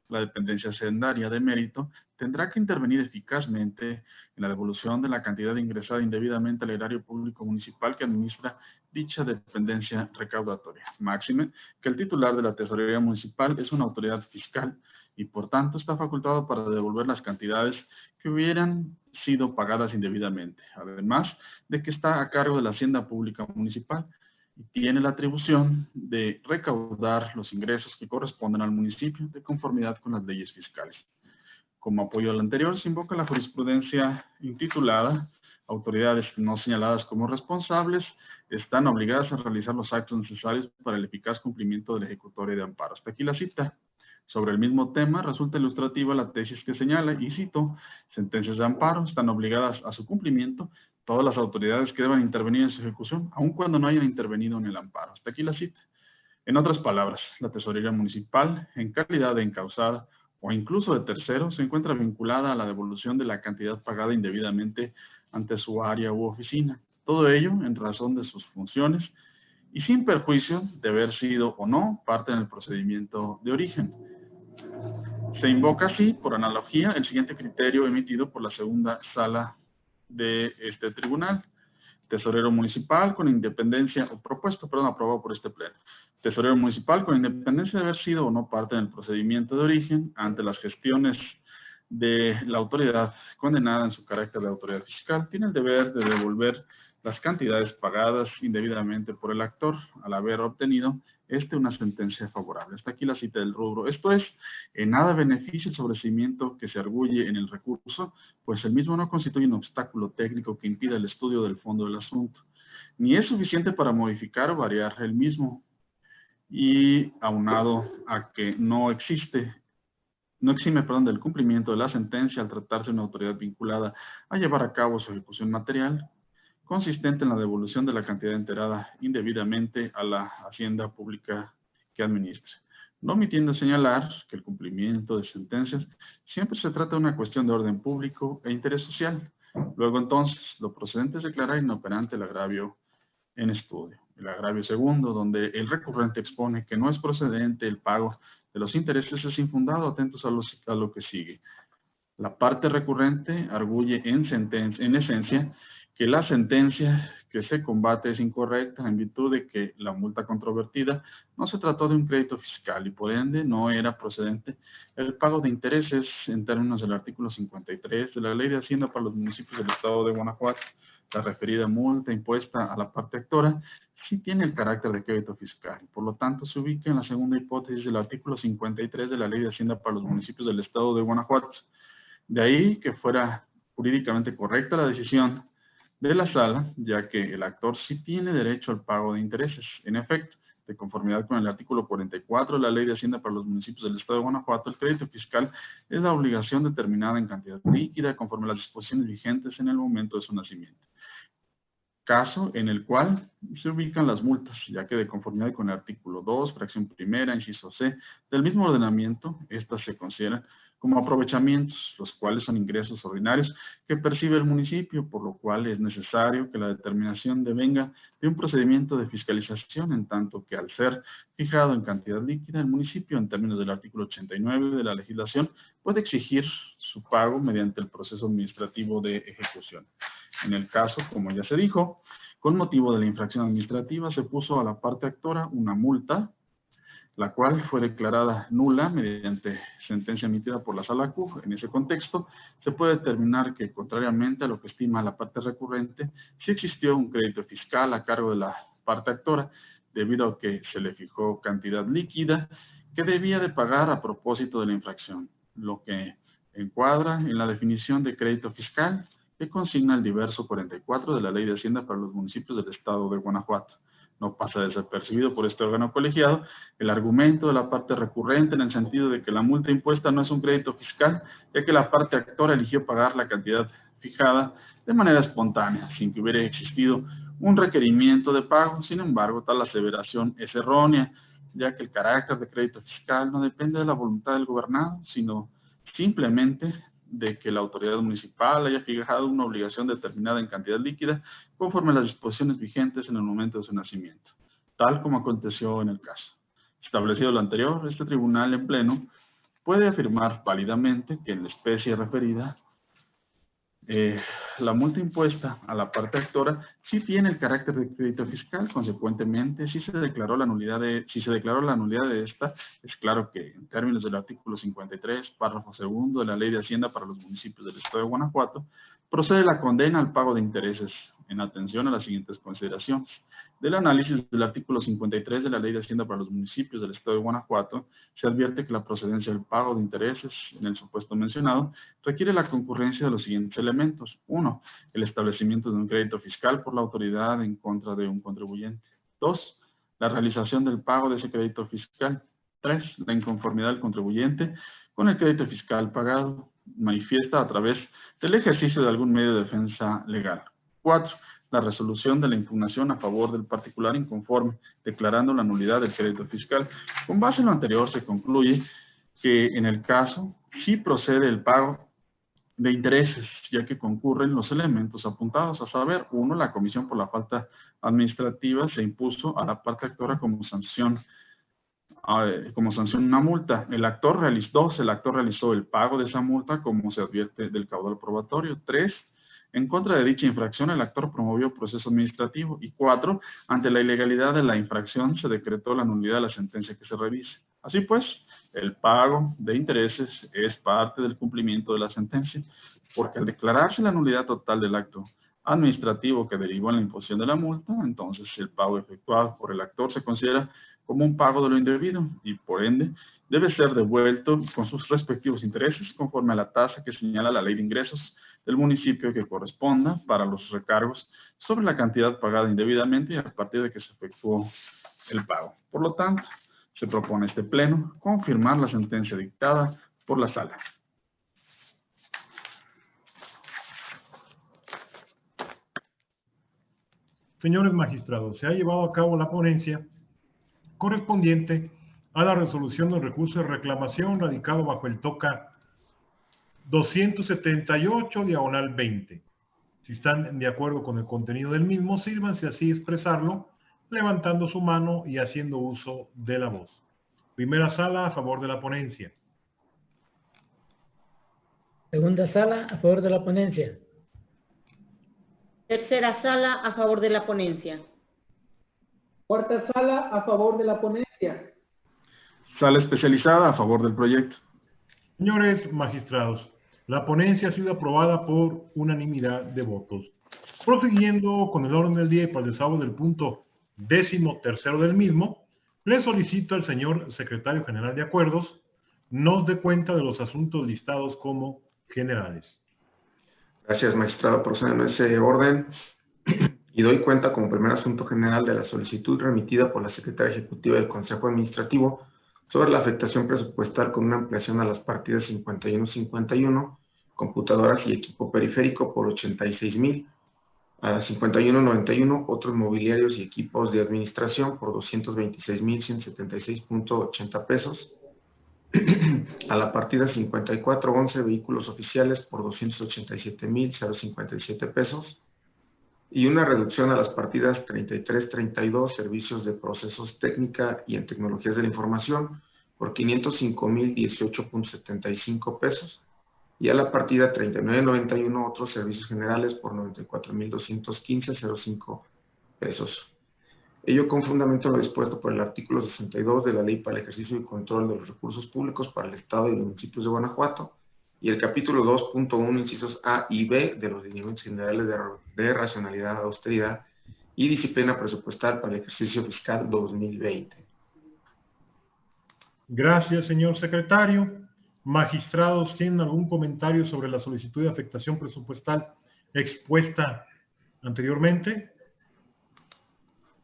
la dependencia hacendaria de mérito tendrá que intervenir eficazmente en la devolución de la cantidad ingresada indebidamente al erario público municipal que administra dicha dependencia recaudatoria. Máxime que el titular de la Tesorería Municipal es una autoridad fiscal y por tanto está facultado para devolver las cantidades que hubieran sido pagadas indebidamente, además de que está a cargo de la Hacienda Pública Municipal y tiene la atribución de recaudar los ingresos que corresponden al municipio de conformidad con las leyes fiscales. Como apoyo al anterior, se invoca la jurisprudencia intitulada autoridades no señaladas como responsables están obligadas a realizar los actos necesarios para el eficaz cumplimiento del ejecutorio de amparo. Hasta aquí la cita. Sobre el mismo tema, resulta ilustrativa la tesis que señala, y cito, sentencias de amparo están obligadas a su cumplimiento todas las autoridades que deban intervenir en su ejecución, aun cuando no hayan intervenido en el amparo. Hasta aquí la cita. En otras palabras, la Tesorería Municipal, en calidad de encausada o incluso de tercero, se encuentra vinculada a la devolución de la cantidad pagada indebidamente ante su área u oficina. Todo ello en razón de sus funciones y sin perjuicio de haber sido o no parte del procedimiento de origen. Se invoca así, por analogía, el siguiente criterio emitido por la segunda sala de este tribunal. Tesorero municipal con independencia, aprobado por este pleno. Tesorero municipal con independencia de haber sido o no parte del procedimiento de origen ante las gestiones de la autoridad condenada en su carácter de autoridad fiscal, tiene el deber de devolver las cantidades pagadas indebidamente por el actor al haber obtenido una sentencia favorable. Hasta aquí la cita del rubro. Esto es, en nada beneficia el sobreseimiento que se arguye en el recurso, pues el mismo no constituye un obstáculo técnico que impida el estudio del fondo del asunto, ni es suficiente para modificar o variar el mismo, y aunado a que no exime del cumplimiento de la sentencia al tratarse de una autoridad vinculada a llevar a cabo su ejecución material, consistente en la devolución de la cantidad enterada indebidamente a la hacienda pública que administre. No omitiendo señalar que el cumplimiento de sentencias siempre se trata de una cuestión de orden público e interés social. Luego entonces, lo procedente es declarar inoperante el agravio en estudio. El agravio segundo, donde el recurrente expone que no es procedente el pago de los intereses, es infundado. Atentos a lo que sigue. La parte recurrente arguye en esencia que la sentencia que se combate es incorrecta en virtud de que la multa controvertida no se trató de un crédito fiscal y por ende no era procedente el pago de intereses en términos del artículo 53 de la Ley de Hacienda para los municipios del Estado de Guanajuato. La referida multa impuesta a la parte actora sí tiene el carácter de crédito fiscal y por lo tanto se ubica en la segunda hipótesis del artículo 53 de la Ley de Hacienda para los municipios del Estado de Guanajuato. De ahí que fuera jurídicamente correcta la decisión de la sala, ya que el actor sí tiene derecho al pago de intereses. En efecto, de conformidad con el artículo 44 de la Ley de Hacienda para los municipios del Estado de Guanajuato, el crédito fiscal es la obligación determinada en cantidad líquida conforme a las disposiciones vigentes en el momento de su nacimiento. Caso en el cual se ubican las multas, ya que de conformidad con el artículo 2, fracción primera, inciso C, del mismo ordenamiento, estas se consideran como aprovechamientos, los cuales son ingresos ordinarios que percibe el municipio, por lo cual es necesario que la determinación devenga de un procedimiento de fiscalización, en tanto que al ser fijado en cantidad líquida, el municipio, en términos del artículo 89 de la legislación, puede exigir su pago mediante el proceso administrativo de ejecución. En el caso, como ya se dijo, con motivo de la infracción administrativa se puso a la parte actora una multa, la cual fue declarada nula mediante sentencia emitida por la Sala CUG. En ese contexto, se puede determinar que, contrariamente a lo que estima la parte recurrente, sí existió un crédito fiscal a cargo de la parte actora, debido a que se le fijó cantidad líquida que debía de pagar a propósito de la infracción, lo que encuadra en la definición de crédito fiscal que consigna el diverso 44 de la Ley de Hacienda para los municipios del Estado de Guanajuato. No pasa desapercibido por este órgano colegiado el argumento de la parte recurrente en el sentido de que la multa impuesta no es un crédito fiscal, ya que la parte actora eligió pagar la cantidad fijada de manera espontánea, sin que hubiera existido un requerimiento de pago. Sin embargo, tal aseveración es errónea, ya que el carácter de crédito fiscal no depende de la voluntad del gobernado, sino simplemente de que la autoridad municipal haya fijado una obligación determinada en cantidad líquida conforme a las disposiciones vigentes en el momento de su nacimiento, tal como aconteció en el caso. Establecido lo anterior, este tribunal en pleno puede afirmar válidamente que en la especie referida la multa impuesta a la parte actora sí tiene el carácter de crédito fiscal. Consecuentemente, si se declaró la nulidad de esta, es claro que en términos del artículo 53, párrafo segundo de la Ley de Hacienda para los municipios del Estado de Guanajuato, procede la condena al pago de intereses en atención a las siguientes consideraciones. Del análisis del artículo 53 de la Ley de Hacienda para los municipios del Estado de Guanajuato, se advierte que la procedencia del pago de intereses en el supuesto mencionado requiere la concurrencia de los siguientes elementos. 1. El establecimiento de un crédito fiscal por la autoridad en contra de un contribuyente. 2. La realización del pago de ese crédito fiscal. 3. La inconformidad del contribuyente con el crédito fiscal pagado, manifiesta a través del ejercicio de algún medio de defensa legal. 4. La resolución de la impugnación a favor del particular inconforme, declarando la nulidad del crédito fiscal. Con base en lo anterior, se concluye que en el caso sí procede el pago de intereses, ya que concurren los elementos apuntados, a saber, 1. La comisión por la falta administrativa se impuso a la parte actora como sanción una multa. El actor realizó el pago de esa multa como se advierte del caudal probatorio. 3. En contra de dicha infracción, el actor promovió proceso administrativo. Y 4. Ante la ilegalidad de la infracción, se decretó la nulidad de la sentencia que se revise. Así pues, el pago de intereses es parte del cumplimiento de la sentencia, porque al declararse la nulidad total del acto administrativo que derivó en la imposición de la multa, entonces el pago efectuado por el actor se considera como un pago de lo indebido y, por ende, debe ser devuelto con sus respectivos intereses conforme a la tasa que señala la Ley de Ingresos del municipio que corresponda para los recargos sobre la cantidad pagada indebidamente y a partir de que se efectuó el pago. Por lo tanto, se propone a este Pleno confirmar la sentencia dictada por la Sala. Señores magistrados, se ha llevado a cabo la ponencia correspondiente a la resolución del recurso de reclamación radicado bajo el TOCA 278/20. Si están de acuerdo con el contenido del mismo, sírvanse así expresarlo, levantando su mano y haciendo uso de la voz. Primera sala, a favor de la ponencia. Segunda sala, a favor de la ponencia. Tercera sala, a favor de la ponencia. Cuarta sala, a favor de la ponencia. Sala especializada, a favor del proyecto. Señores magistrados, la ponencia ha sido aprobada por unanimidad de votos. Prosiguiendo con el orden del día y para el desarrollo del punto 13º del mismo, le solicito al señor Secretario General de Acuerdos nos dé cuenta de los asuntos listados como generales. Gracias, magistrado. Procedo en ese orden y doy cuenta como primer asunto general de la solicitud remitida por la Secretaria Ejecutiva del Consejo Administrativo sobre la afectación presupuestal con una ampliación a las partidas 5151, computadoras y equipo periférico por 86,000, a las 5191, otros mobiliarios y equipos de administración por 226,176.80 pesos, a la partida 5411, vehículos oficiales por 287,057 pesos, y una reducción a las partidas 3332, servicios de procesos técnica y en tecnologías de la información, por 505,018.75 pesos, y a la partida 3991, otros servicios generales, por 94,215.05 pesos. Ello con fundamento en lo dispuesto por el artículo 62 de la Ley para el Ejercicio y Control de los Recursos Públicos para el Estado y los municipios de Guanajuato, y el capítulo 2.1, incisos A y B de los lineamientos generales de racionalidad, austeridad y disciplina presupuestal para el ejercicio fiscal 2020. Gracias, señor secretario. Magistrados, ¿tienen algún comentario sobre la solicitud de afectación presupuestal expuesta anteriormente?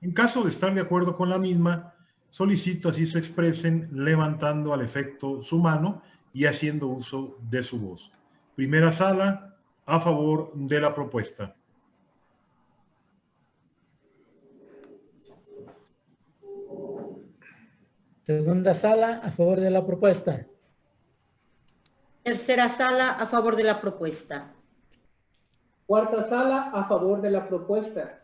En caso de estar de acuerdo con la misma, solicito así se expresen levantando al efecto su mano y haciendo uso de su voz. Primera sala, a favor de la propuesta. Segunda sala, a favor de la propuesta. Tercera sala, a favor de la propuesta. Cuarta sala, a favor de la propuesta.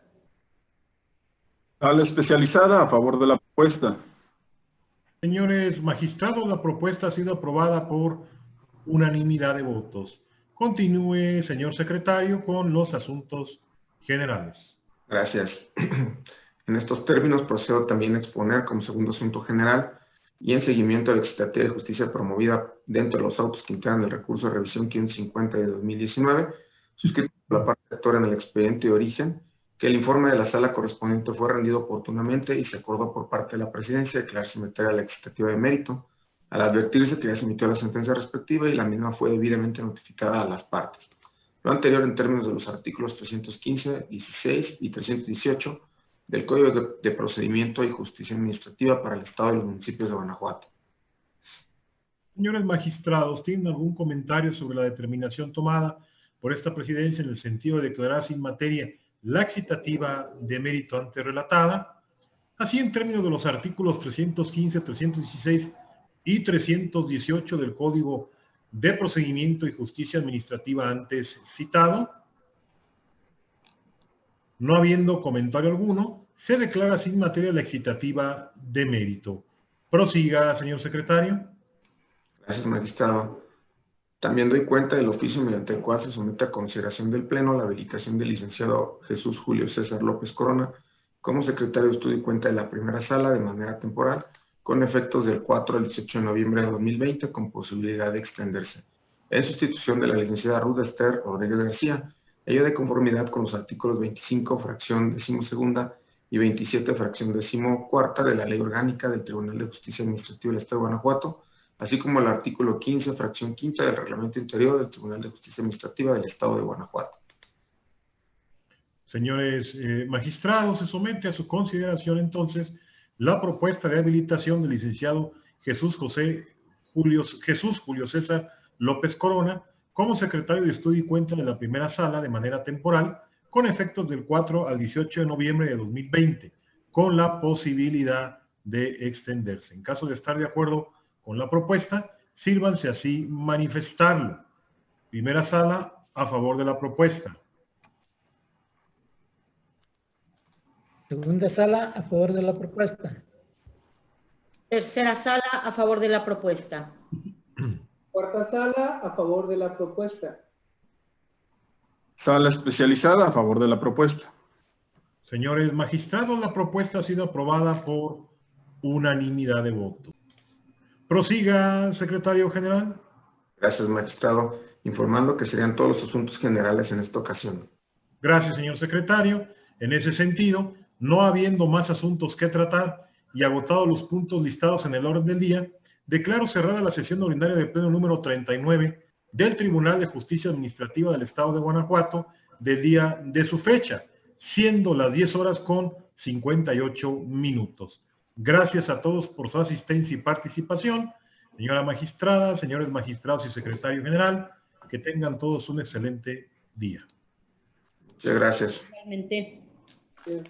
Sala especializada, a favor de la propuesta. Señores magistrados, la propuesta ha sido aprobada por unanimidad de votos. Continúe, señor secretario, con los asuntos generales. Gracias. En estos términos procedo también a exponer como segundo asunto general y en seguimiento a la exigencia de justicia promovida dentro de los autos que integran el recurso de revisión 550 de 2019, suscrito por la parte actora en el expediente de origen, que el informe de la sala correspondiente fue rendido oportunamente y se acordó por parte de la Presidencia declararse materia legislativa de mérito, al advertirse que ya se emitió la sentencia respectiva y la misma fue debidamente notificada a las partes. Lo anterior en términos de los artículos 315, 16 y 318 del Código de Procedimiento y Justicia Administrativa para el Estado y los municipios de Guanajuato. Señores magistrados, ¿tienen algún comentario sobre la determinación tomada por esta presidencia en el sentido de declarar sin materia la excitativa de mérito antes relatada? Así, en términos de los artículos 315, 316 y 318 del Código de Procedimiento y Justicia Administrativa antes citado, no habiendo comentario alguno, se declara sin materia la excitativa de mérito. Prosiga, señor secretario. Gracias, magistrado. También doy cuenta del oficio mediante el cual se somete a consideración del Pleno la habilitación del licenciado Jesús Julio César López Corona como secretario de Estudio y Cuenta de la primera sala de manera temporal, con efectos del 4 al 18 de noviembre de 2020, con posibilidad de extenderse, en sustitución de la licenciada Ruth Esther Rodríguez García, ello de conformidad con los artículos 25, fracción 12ª y 27, fracción 14ª de la Ley Orgánica del Tribunal de Justicia Administrativa del Estado de Guanajuato, así como el artículo 15, fracción 5ª del Reglamento Interior del Tribunal de Justicia Administrativa del Estado de Guanajuato. Señores magistrados, se somete a su consideración entonces la propuesta de habilitación del licenciado Jesús Julio César López Corona como secretario de Estudio y Cuenta de la primera sala de manera temporal, con efectos del 4 al 18 de noviembre de 2020, con la posibilidad de extenderse. En caso de estar de acuerdo con la propuesta, sírvanse así manifestarlo. Primera sala, a favor de la propuesta. Segunda sala, a favor de la propuesta. Tercera sala, a favor de la propuesta. Cuarta sala, a favor de la propuesta. Sala especializada, a favor de la propuesta. Señores magistrados, la propuesta ha sido aprobada por unanimidad de votos. Prosiga, secretario general. Gracias, magistrado. Informando que serían todos los asuntos generales en esta ocasión. Gracias, señor secretario. En ese sentido, no habiendo más asuntos que tratar y agotados los puntos listados en el orden del día, declaro cerrada la sesión ordinaria de pleno número 39 del Tribunal de Justicia Administrativa del Estado de Guanajuato del día de su fecha, siendo las 10:58. Gracias a todos por su asistencia y participación. Señora magistrada, señores magistrados y secretario general, que tengan todos un excelente día. Muchas gracias. Realmente. Sí.